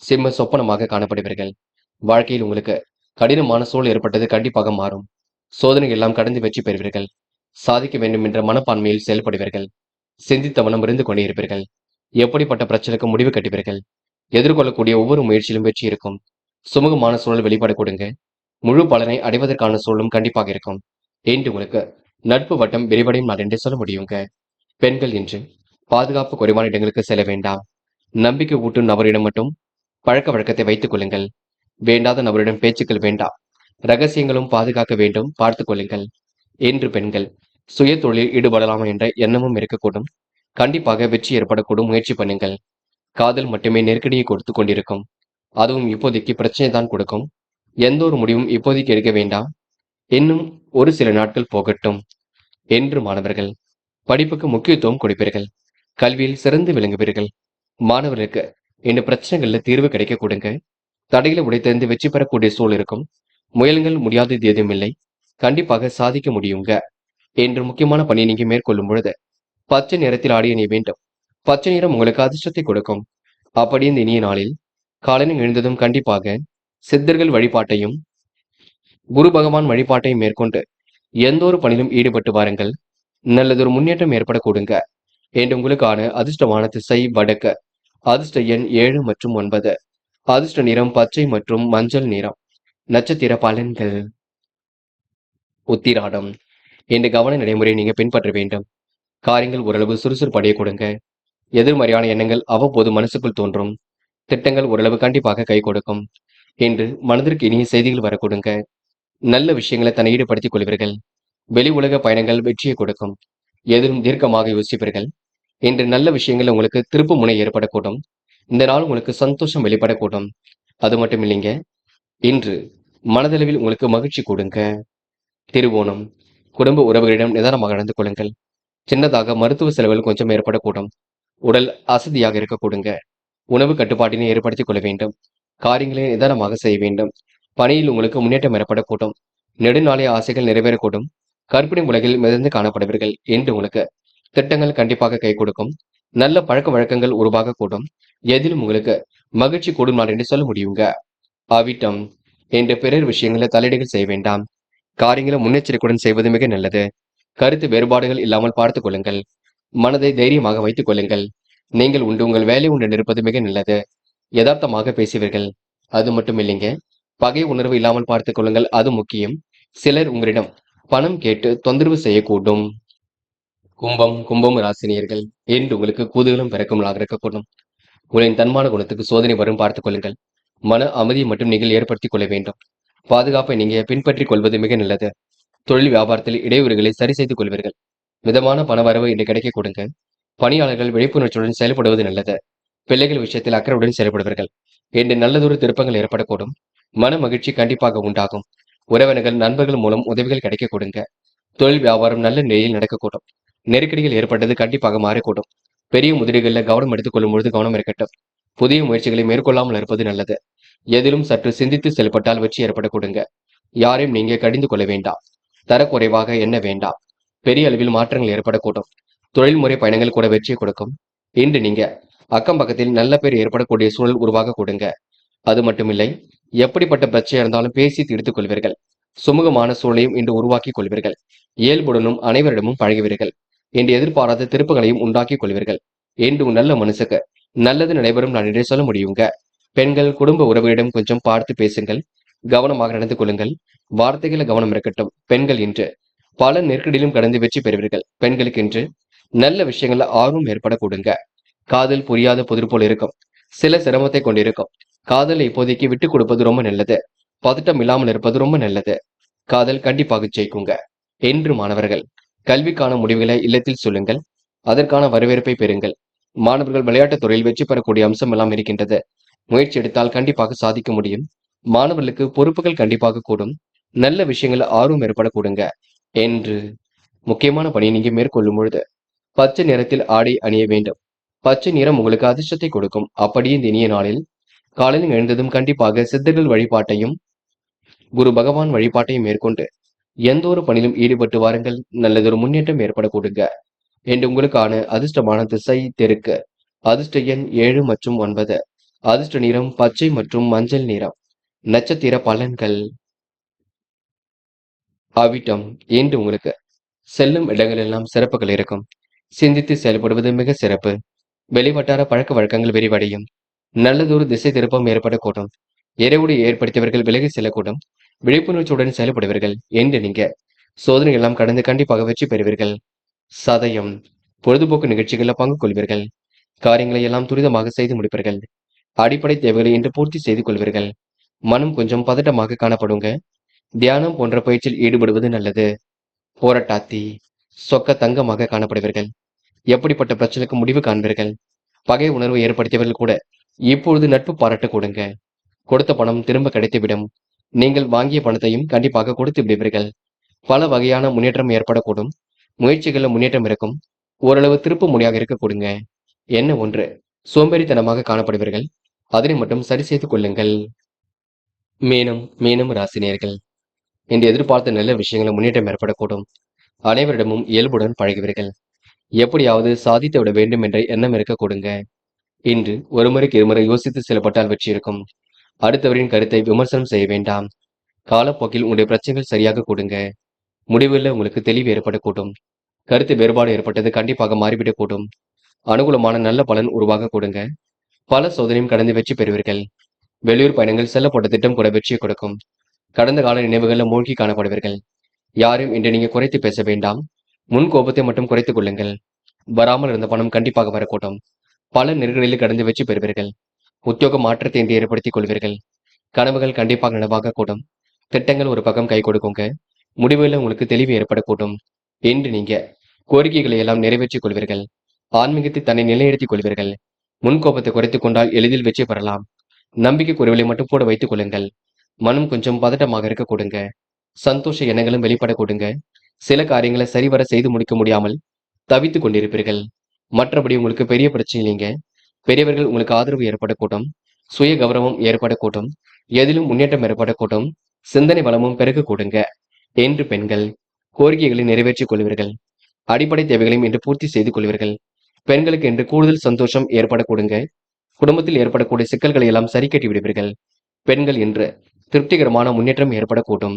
சிம்ம சொப்பனமாக காணப்படுவீர்கள். வாழ்க்கையில் உங்களுக்கு கடினமான சூழல் ஏற்பட்டது கண்டிப்பாக மாறும். சோதனை எல்லாம் கடந்து வெற்றி பெறுவீர்கள். சாதிக்க வேண்டும் என்ற மனப்பான்மையில் செயல்படுவீர்கள். சிந்தித்த மனம் இருந்து கொண்டே இருப்பீர்கள். எப்படிப்பட்ட பிரச்சனைக்கு முடிவு கட்டுவீர்கள். எதிர்கொள்ளக்கூடிய ஒவ்வொரு முயற்சியிலும் வெற்றி இருக்கும். சுமூகமான சூழல் வெளிப்பட கொடுங்க. முழு பலனை அடைவதற்கான சூழலும் கண்டிப்பாக இருக்கும். என்று உங்களுக்கு நட்பு வட்டம் விரிவடையும் நாள் என்று சொல்ல முடியுங்க. பெண்கள் இன்று பாதுகாப்பு குறைவான இடங்களுக்கு செல்ல வேண்டாம். நம்பிக்கை ஊட்டும் நபரிடம் மட்டும் பழக்க வழக்கத்தை வைத்துக் கொள்ளுங்கள். வேண்டாத நபரிடம் பேச்சுக்கள் வேண்டாம். ரகசியங்களும் பாதுகாக்க வேண்டும், பார்த்துக் கொள்ளுங்கள். என்று பெண்கள் சுய தொழிலில் ஈடுபடலாமா என்ற எண்ணமும் இருக்கக்கூடும். கண்டிப்பாக வெற்றி ஏற்படக்கூடும். முயற்சி பண்ணுங்கள். காதல் மட்டுமே நெருக்கடியை கொடுத்து கொண்டிருக்கும். அதுவும் இப்போதைக்கு பிரச்சனை தான் கொடுக்கும். எந்த ஒரு முடிவும் இப்போதைக்கு எடுக்க வேண்டாம். இன்னும் ஒரு சில நாட்கள் போகட்டும். என்று மாணவர்கள் படிப்புக்கு முக்கியத்துவம் கொடுப்பீர்கள். கல்வியில் சிறந்து விளங்குவீர்கள். மாணவர்களுக்கு இந்த பிரச்சனைகள்ல தீர்வு கிடைக்க கொடுங்க. தடைகளை உடைத்தெறிந்து வெற்றி பெறக்கூடிய சூழல் இருக்கும். முயலுங்கள், முடியாதது எதுவும் இல்லை. கண்டிப்பாக சாதிக்க முடியுங்க. என்று முக்கியமான பணியை நீங்க மேற்கொள்ளும் பொழுது பச்சை நிறத்தில் ஆடிய நீ வேண்டும். பச்சை நிறம் உங்களுக்கு அதிர்ஷ்டத்தை கொடுக்கும். அப்படி இந்த இனிய நாளில் காலையில் எழுந்ததும் கண்டிப்பாக சித்தர்கள் வழிபாட்டையும் குரு பகவான் வழிபாட்டையும் மேற்கொண்டு எந்த ஒரு பணியிலும் ஈடுபட்டு வாருங்கள். நல்லதொரு முன்னேற்றம் ஏற்பட கொடுங்க. என்று உங்களுக்கான அதிர்ஷ்டமான திசை வடக்கு. அதிர்ஷ்ட எண் 7 மற்றும் 9. அதிர்ஷ்ட நிறம் பச்சை மற்றும் மஞ்சள் நிறம். நட்சத்திர பலன்கள். உத்திராடம். இந்த கவன நடைமுறையை நீங்க பின்பற்ற வேண்டும். காரியங்கள் ஓரளவு சுறுசுறுப்பு அடைய கொடுங்க. எதிர்மறையான எண்ணங்கள் அவ்வப்போது மனசுக்குள் தோன்றும். திட்டங்கள் ஓரளவு கண்டிப்பாக கை கொடுக்கும். என்று மனதிற்கு இனிய செய்திகள் வர கொடுங்க. நல்ல விஷயங்களை தன்னை ஈடுபடுத்திக் கொள்வீர்கள். வெளி உலக பயணங்கள் வெற்றியை கொடுக்கும். எதிலும் தீர்க்கமாக யோசிப்பீர்கள். இன்று நல்ல விஷயங்கள் உங்களுக்கு திருப்பு முனை ஏற்படக்கூடும். இந்த நாள் உங்களுக்கு சந்தோஷம் வெளிப்படக்கூடும். அது மட்டும் இல்லைங்க, இன்று மனதளவில் உங்களுக்கு மகிழ்ச்சி கொடுங்க. திருவோணம். குடும்ப உறவுகளிடம் நிதானமாக நடந்து கொள்ளுங்கள். சின்னதாக மருத்துவ செலவுகள் கொஞ்சம் ஏற்படக்கூடும். உடல் அசதியாக இருக்கக்கூடுங்க. உணவு கட்டுப்பாட்டினை ஏற்படுத்திக் கொள்ள வேண்டும். காரியங்களை நிதானமாக செய்ய வேண்டும். பணியில் உங்களுக்கு முன்னேற்றம் ஏற்படக்கூடும். நெடுநாளைய ஆசைகள் நிறைவேறக்கூடும். கற்பிணி உலகில் மிதந்து காணப்படுவீர்கள். என்று உங்களுக்கு திட்டங்கள் கண்டிப்பாக கை கொடுக்கும். நல்ல பழக்க வழக்கங்கள் உருவாகக்கூடும். எதிலும் உங்களுக்கு மகிழ்ச்சி கூடும் நாள் என்று சொல்ல முடியுங்க. அவிட்டம். என்று பிறர் விஷயங்களை தலையீடுகள் செய்ய வேண்டாம். காரியங்களை முன்னெச்சரிக்கையுடன் செய்வது மிக நல்லது. கருத்து வேறுபாடுகள் இல்லாமல் பார்த்துக் கொள்ளுங்கள். மனதை தைரியமாக வைத்துக் கொள்ளுங்கள். நீங்கள் உண்டு, உங்கள் வேலை உண்டு இருப்பது மிக நல்லது. யதார்த்தமாக பேசுவீர்கள். அது மட்டும் இல்லைங்க, பகை உணர்வு இல்லாமல் பார்த்துக் கொள்ளுங்கள், அது முக்கியம். சிலர் உங்களிடம் பணம் கேட்டு தொந்தரவு செய்யக்கூடும். கும்பம் ராசினியர்கள், என்று உங்களுக்கு குதூகலம் பிறக்கும் நாளாக இருக்கக்கூடும். உங்களின் தன்மான குணத்துக்கு சோதனை வரும், பார்த்துக் கொள்ளுங்கள். மன அமைதியை மட்டும் நீங்கள் ஏற்படுத்திக் கொள்ள வேண்டும். பாதுகாப்பை நீங்க பின்பற்றிக் கொள்வது மிக நல்லது. தொழில் வியாபாரத்தில் இடையூறுகளை சரி செய்து கொள்வீர்கள். மிதமான பணவரவு இன்று கிடைக்க கொடுங்க. பணியாளர்கள் விழிப்புணர்ச்சியுடன் செயல்படுவது நல்லது. பிள்ளைகள் விஷயத்தில் அக்கறையுடன் செயல்படுவீர்கள். இன்று நல்லதொரு திருப்பங்கள் ஏற்படக்கூடும். மன மகிழ்ச்சி கண்டிப்பாக உண்டாகும். உறவினர்கள் நண்பர்கள் மூலம் உதவிகள் கிடைக்க கொடுங்க. தொழில் வியாபாரம் நல்ல நிலையில் நடக்கக்கூடும். நெருக்கடிகள் ஏற்பட்டது கண்டிப்பாக மாறக்கூடும். பெரிய முதலீடுகளில் கவனம் எடுத்துக் கொள்ளும் பொழுது கவனம் இருக்கட்டும். புதிய முயற்சிகளை மேற்கொள்ளாமல் இருப்பது நல்லது. எதிலும் சற்று சிந்தித்து செயல்பட்டால் வெற்றி ஏற்பட கொடுங்க. யாரையும் நீங்க கடிந்து கொள்ள வேண்டாம். தரக்குறைவாக எண்ண வேண்டாம். பெரிய அளவில் மாற்றங்கள் ஏற்படக்கூடும். தொழில்முறை பயணங்கள் கூட வெற்றியை கொடுக்கும். இன்று நீங்க அக்கம் பக்கத்தில் நல்ல பேர் ஏற்படக்கூடிய சூழல் உருவாக கொடுங்க. அது மட்டுமில்லை, எப்படிப்பட்ட பிரச்சனை இருந்தாலும் பேசி தீர்த்துக் கொள்வீர்கள். சுமூகமான சூழலையும் இன்று உருவாக்கிக் கொள்வீர்கள். இயல்புடனும் அனைவரிடமும் பழகுவீர்கள். இன்று எதிர்பாராத திருப்பங்களையும் உண்டாக்கிக் கொள்வீர்கள். இன்று நல்ல மனசுக்கு நல்லது நடைபெறும் நான் இதை சொல்ல முடியுங்க. பெண்கள் குடும்ப உறவுகளிடம் கொஞ்சம் பார்த்து பேசுங்கள். கவனமாக நடந்து கொள்ளுங்கள். வார்த்தைகளை கவனம் இருக்கட்டும். பெண்கள் இன்று பல நெருக்கடியிலும் கடந்து வெற்றி பெறுவீர்கள். பெண்களுக்கு இன்று நல்ல விஷயங்கள்ல ஆர்வம் ஏற்பட கொடுங்க. காதல் புரியாத புதிர் போல் இருக்கும். சில சிரமத்தை கொண்டிருக்கும். காதலை இப்போதைக்கு விட்டுக் கொடுப்பது ரொம்ப நல்லது. பதட்டம் இல்லாமல் இருப்பது ரொம்ப நல்லது. காதல் கண்டிப்பாக ஜெயிக்குங்க. என்று மாணவர்கள், கல்விக்கான முடிவுகளை இல்லத்தில் சொல்லுங்கள். அதற்கான வரவேற்பை பெறுங்கள். மாணவர்கள் விளையாட்டுத் துறையில் வெற்றி பெறக்கூடிய அம்சம் எல்லாம் இருக்கின்றது. முயற்சி எடுத்தால் கண்டிப்பாக சாதிக்க முடியும். மாணவர்களுக்கு பொறுப்புகள் கண்டிப்பாக கூடும். நல்ல விஷயங்கள் ஆர்வம் ஏற்பட கூடுங்க. என்று முக்கியமான பணியை நீங்க மேற்கொள்ளும் பொழுது பச்சை நிறத்தில் ஆடை அணிய வேண்டும். பச்சை நிறம் உங்களுக்கு அதிர்ஷ்டத்தை கொடுக்கும். அப்படியே இந்த இனிய நாளில் காலையில் எழுந்ததும் கண்டிப்பாக சித்தர்கள் வழிபாட்டையும் குரு பகவான் வழிபாட்டையும் மேற்கொண்டு எந்த ஒரு பணியிலும் ஈடுபட்டு வாருங்கள். நல்லதொரு முன்னேற்றம் ஏற்பட கொடுங்க. என்று உங்களுக்கான அதிர்ஷ்டமான திசை தெற்கு. அதிர்ஷ்ட எண் 7 மற்றும் 9. அதிர்ஷ்ட நிறம் பச்சை மற்றும் மஞ்சள் நிறம். நட்சத்திர பலன்கள். அவிட்டம், இன்று உங்களுக்கு செல்லும் இடங்களெல்லாம் சிறப்புகள் இருக்கும். சிந்தித்து செயல்படுவது மிக சிறப்பு. வெளிவட்டார பழக்க வழக்கங்கள் விரிவடையும். நல்லதொரு திசை திருப்பம் ஏற்படக்கூடும். இறைவனை ஏற்படுத்தியவர்கள் விலகி செல்லக்கூடும். விழிப்புணர்ச்சியுடன் செயல்படுவீர்கள். என்று நீங்க சோதனை எல்லாம் கடந்து கண்டிப்பாக வெற்றி பெறுவீர்கள். சதயம், பொழுதுபோக்கு நிகழ்ச்சிகளில் பங்கு கொள்வீர்கள். காரியங்களை எல்லாம் துரிதமாக செய்து முடிப்பீர்கள். அடிப்படை தேவைகளை இன்று பூர்த்தி செய்து கொள்வீர்கள். மனம் கொஞ்சம் பதட்டமாக காணப்படுங்க. தியானம் போன்ற பயிற்சியில் ஈடுபடுவது நல்லது. போராட்டாத்தி, சொக்க தங்கமாக காணப்படுவீர்கள். எப்படிப்பட்ட பிரச்சனைக்கு முடிவு காண்பீர்கள். பகை உணர்வு ஏற்படுத்தியவர்கள் கூட இப்பொழுது நட்பு பாராட்ட கொடுங்க. கொடுத்த பணம் திரும்ப கிடைத்துவிடும். நீங்கள் வாங்கிய பணத்தையும் கண்டிப்பாக கொடுத்து விடுவீர்கள். பல வகையான முன்னேற்றம் ஏற்படக்கூடும். முயற்சிகளில் முன்னேற்றம் இருக்கும். ஓரளவு திருப்பு முனையாக இருக்க கொடுங்க. என்ன ஒன்று, சோம்பேறித்தனமாக காணப்படுவீர்கள். அதனை மட்டும் சரி செய்து கொள்ளுங்கள். மீனம் ராசினியர்கள், இன்று எதிர்பார்த்த நல்ல விஷயங்களை முன்னேற்றம் ஏற்படக்கூடும். அனைவரிடமும் இயல்புடன் பழகுவீர்கள். எப்படியாவது சாதித்து விட வேண்டும் என்ற எண்ணம் இருக்க கொடுங்க. இன்று ஒருமுறைக்கு இருமுறை யோசித்து செயல்பட்டால் வெற்றி இருக்கும். அடுத்தவரின் கருத்தை விமர்சனம் செய்ய வேண்டாம். காலப்போக்கில் உங்களுடைய பிரச்சனைகள் சரியாக கொடுங்க. முடிவில் உங்களுக்கு தெளிவு ஏற்படக்கூடும். கருத்து வேறுபாடு ஏற்பட்டது கண்டிப்பாக மாறிவிடக்கூடும். அனுகூலமான நல்ல பலன் உருவாக கொடுங்க. பல சோதனையும் கடந்து வெற்றி பெறுவீர்கள். வெளியூர் பயணங்கள் செல்லப்பட்ட திட்டம் கூட வெற்றியை கொடுக்கும். கடந்த கால நினைவுகளில் மூழ்கி காணப்படுவீர்கள். யாரும் இன்று நீங்க குறைத்து பேச வேண்டாம். முன் கோபத்தை மட்டும் குறைத்துக் கொள்ளுங்கள். வராமல் இருந்த பணம் கண்டிப்பாக வரக்கூடும். பல நெருக்கடியில் கடந்து வெற்றி பெறுவீர்கள். உத்தியோக மாற்றத்தை இன்று ஏற்படுத்திக் கொள்வீர்கள். கனவுகள் கண்டிப்பாக நனவாக கூடும். திட்டங்கள் ஒரு பக்கம் கை கொடுக்குங்க. முடிவுகளில் உங்களுக்கு தெளிவு ஏற்படக்கூடும். இன்று நீங்க கோரிக்கைகளை எல்லாம் நிறைவேற்றிக் கொள்வீர்கள். ஆன்மீகத்தை தன்னை நிலைநிறுத்திக் கொள்வீர்கள். முன்கோபத்தை குறைத்துக் கொண்டால் எளிதில் வெற்றி பெறலாம். நம்பிக்கை குறைவுகளை மட்டும் கூட வைத்துக் கொள்ளுங்கள். மனம் கொஞ்சம் பதட்டமாக இருக்க கொடுங்க. சந்தோஷ எண்ணங்களும் வெளிப்பட கொடுங்க. சில காரியங்களை சரிவர செய்து முடிக்க முடியாமல் தவித்துக் கொண்டிருப்பீர்கள். மற்றபடி உங்களுக்கு பெரிய பிரச்சனை இல்லைங்க. பெரியவர்கள் உங்களுக்கு ஆதரவு ஏற்படக்கூடும். சுய கௌரவம் ஏற்படக்கூடும். எதிலும் முன்னேற்றம் ஏற்படக்கூடும். சிந்தனை வளமும் பெருக கொடுங்க. என்று பெண்கள் கோரிக்கைகளை நிறைவேற்றிக் கொள்வீர்கள். அடிப்படை தேவைகளையும் இன்று பூர்த்தி செய்து கொள்வீர்கள். பெண்களுக்கு இன்று கூடுதல் சந்தோஷம் ஏற்பட கொடுங்க. குடும்பத்தில் ஏற்படக்கூடிய சிக்கல்களை எல்லாம் சரி கட்டி விடுவீர்கள். பெண்கள் இன்று திருப்திகரமான முன்னேற்றம் ஏற்படக்கூடும்.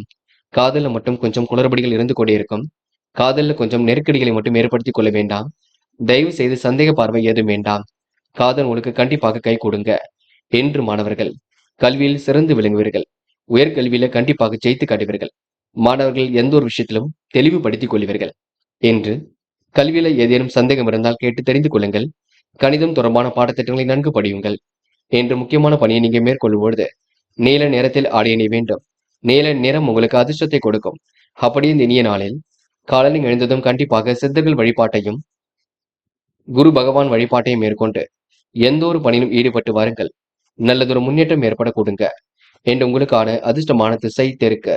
காதலில் மட்டும் கொஞ்சம் குளறுபடிகள் இருந்து கொண்டே இருக்கும். காதலில் கொஞ்சம் நெருக்கடிகளை மட்டும் ஏற்படுத்திக் கொள்ள வேண்டாம். தயவு செய்து சந்தேக பார்வை ஏதும் வேண்டாம். காதல் உங்களுக்கு கண்டிப்பாக கை கொடுங்க. என்று மாணவர்கள், கல்வியில் சிறந்து விளங்குவீர்கள். உயர்கல்வியில கண்டிப்பாக ஜெயித்து காட்டுவீர்கள். மாணவர்கள் எந்த ஒரு விஷயத்திலும் தெளிவுபடுத்திக் கொள்வீர்கள். என்று கல்வியில ஏதேனும் சந்தேகம் இருந்தால் கேட்டு தெரிந்து கொள்ளுங்கள். கணிதம் தொடர்பான பாடத்திட்டங்களை நன்கு படியுங்கள். என்று முக்கியமான பணியை நீங்க மேற்கொள்ளும் பொழுது நீல நிறத்தில் ஆடை அணிய வேண்டும். நீல நிறம் உங்களுக்கு அதிர்ஷ்டத்தை கொடுக்கும். அப்படி இந்த இனிய நாளில் காலையில் எழுந்ததும் கண்டிப்பாக சித்தர்கள் வழிபாட்டையும் குரு பகவான் வழிபாட்டையும் மேற்கொண்டு எந்த ஒரு பணியிலும் ஈடுபட்டு வாருங்கள். நல்லதொரு முன்னேற்றம் ஏற்பட கொடுங்க. என்று உங்களுக்கான அதிர்ஷ்டமான திசை தெற்கு.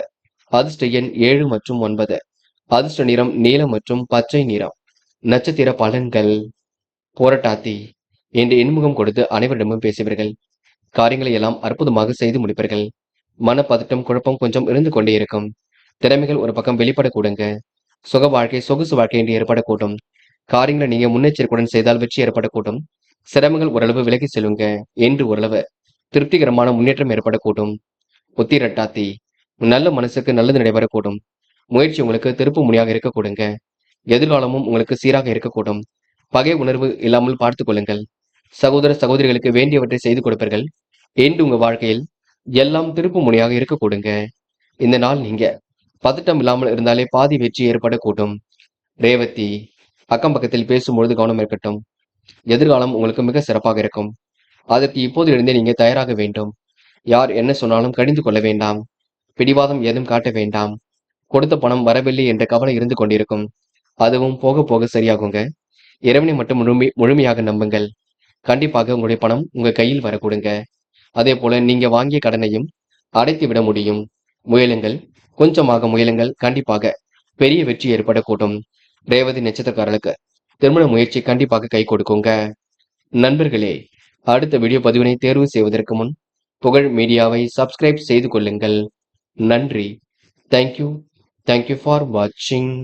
அதிர்ஷ்ட எண் 7 மற்றும் 9. அதிர்ஷ்ட நிறம் நீலம் மற்றும் பச்சை நிறம். நட்சத்திர பலன்கள் போராட்டாத்தி என்று இன்முகம் கொடுத்து அனைவரிடமும் பேசுவீர்கள். காரியங்களை எல்லாம் அற்புதமாக செய்து முடிப்பீர்கள். மனப்பதட்டம் குழப்பம் கொஞ்சம் இருந்து கொண்டே இருக்கும். திறமைகள் ஒரு பக்கம் வெளிப்பட கூடுங்க. சுக வாழ்க்கை சொகுசு வாழ்க்கை என்று ஏற்படக்கூடும். காரியங்களை நீங்க முன்னெச்சரிக்கையுடன் செய்தால் வெற்றி ஏற்படக்கூடும். சிரமங்கள் ஓரளவு விலகி செல்லுங்க. என்று ஓரளவு திருப்திகரமான முன்னேற்றம் ஏற்படக்கூடும். உத்திரட்டாத்தி நல்ல மனசுக்கு நல்லது நடைபெறக்கூடும். முயற்சி உங்களுக்கு திருப்பு முனையாக இருக்கக்கூடுங்க. எதிர்காலமும் உங்களுக்கு சீராக இருக்கக்கூடும். பகை உணர்வு இல்லாமல் பார்த்துக் கொள்ளுங்கள். சகோதர சகோதரிகளுக்கு வேண்டியவற்றை செய்து கொடுப்பீர்கள். என்று உங்க வாழ்க்கையில் எல்லாம் திருப்பு முனையாக இருக்கக்கூடுங்க. இந்த நாள் நீங்க பதட்டம் இல்லாமல் இருந்தாலே பாதி வெற்றி ஏற்படக்கூடும். ரேவதி அக்கம் பக்கத்தில் பேசும்பொழுது கவனம் இருக்கட்டும். எதிர்காலம் உங்களுக்கு மிக சிறப்பாக இருக்கும். அதற்கு இப்போது இருந்தே நீங்க தயாராக வேண்டும். யார் என்ன சொன்னாலும் கடிந்து கொள்ள வேண்டாம். பிடிவாதம் ஏதும் காட்ட வேண்டாம். கொடுத்த பணம் வரவில்லை என்ற கவலை இருந்து கொண்டிருக்கும். அதுவும் போக போக சரியாகுங்க. இறைவனை மட்டும் முழுமையாக நம்புங்கள். கண்டிப்பாக உங்களுடைய பணம் உங்க கையில் வரக்கூடுங்க. அதே போல நீங்க வாங்கிய கடனையும் அடைத்து விட முடியும். முயலுங்கள், கொஞ்சமாக முயலுங்கள். கண்டிப்பாக பெரிய வெற்றி ஏற்படக்கூடும். ரேவதி நட்சத்திரக்காரர்களுக்கு திருமண முயற்சி கண்டிப்பாக கை கொடுக்குங்க. நண்பர்களே, அடுத்த வீடியோ பதிவினை தேர்வு செய்வதற்கு முன் புகழ் மீடியாவை சப்ஸ்கிரைப் செய்து கொள்ளுங்கள். நன்றி. தேங்க்யூ. தேங்க்யூ ஃபார் வாட்சிங்.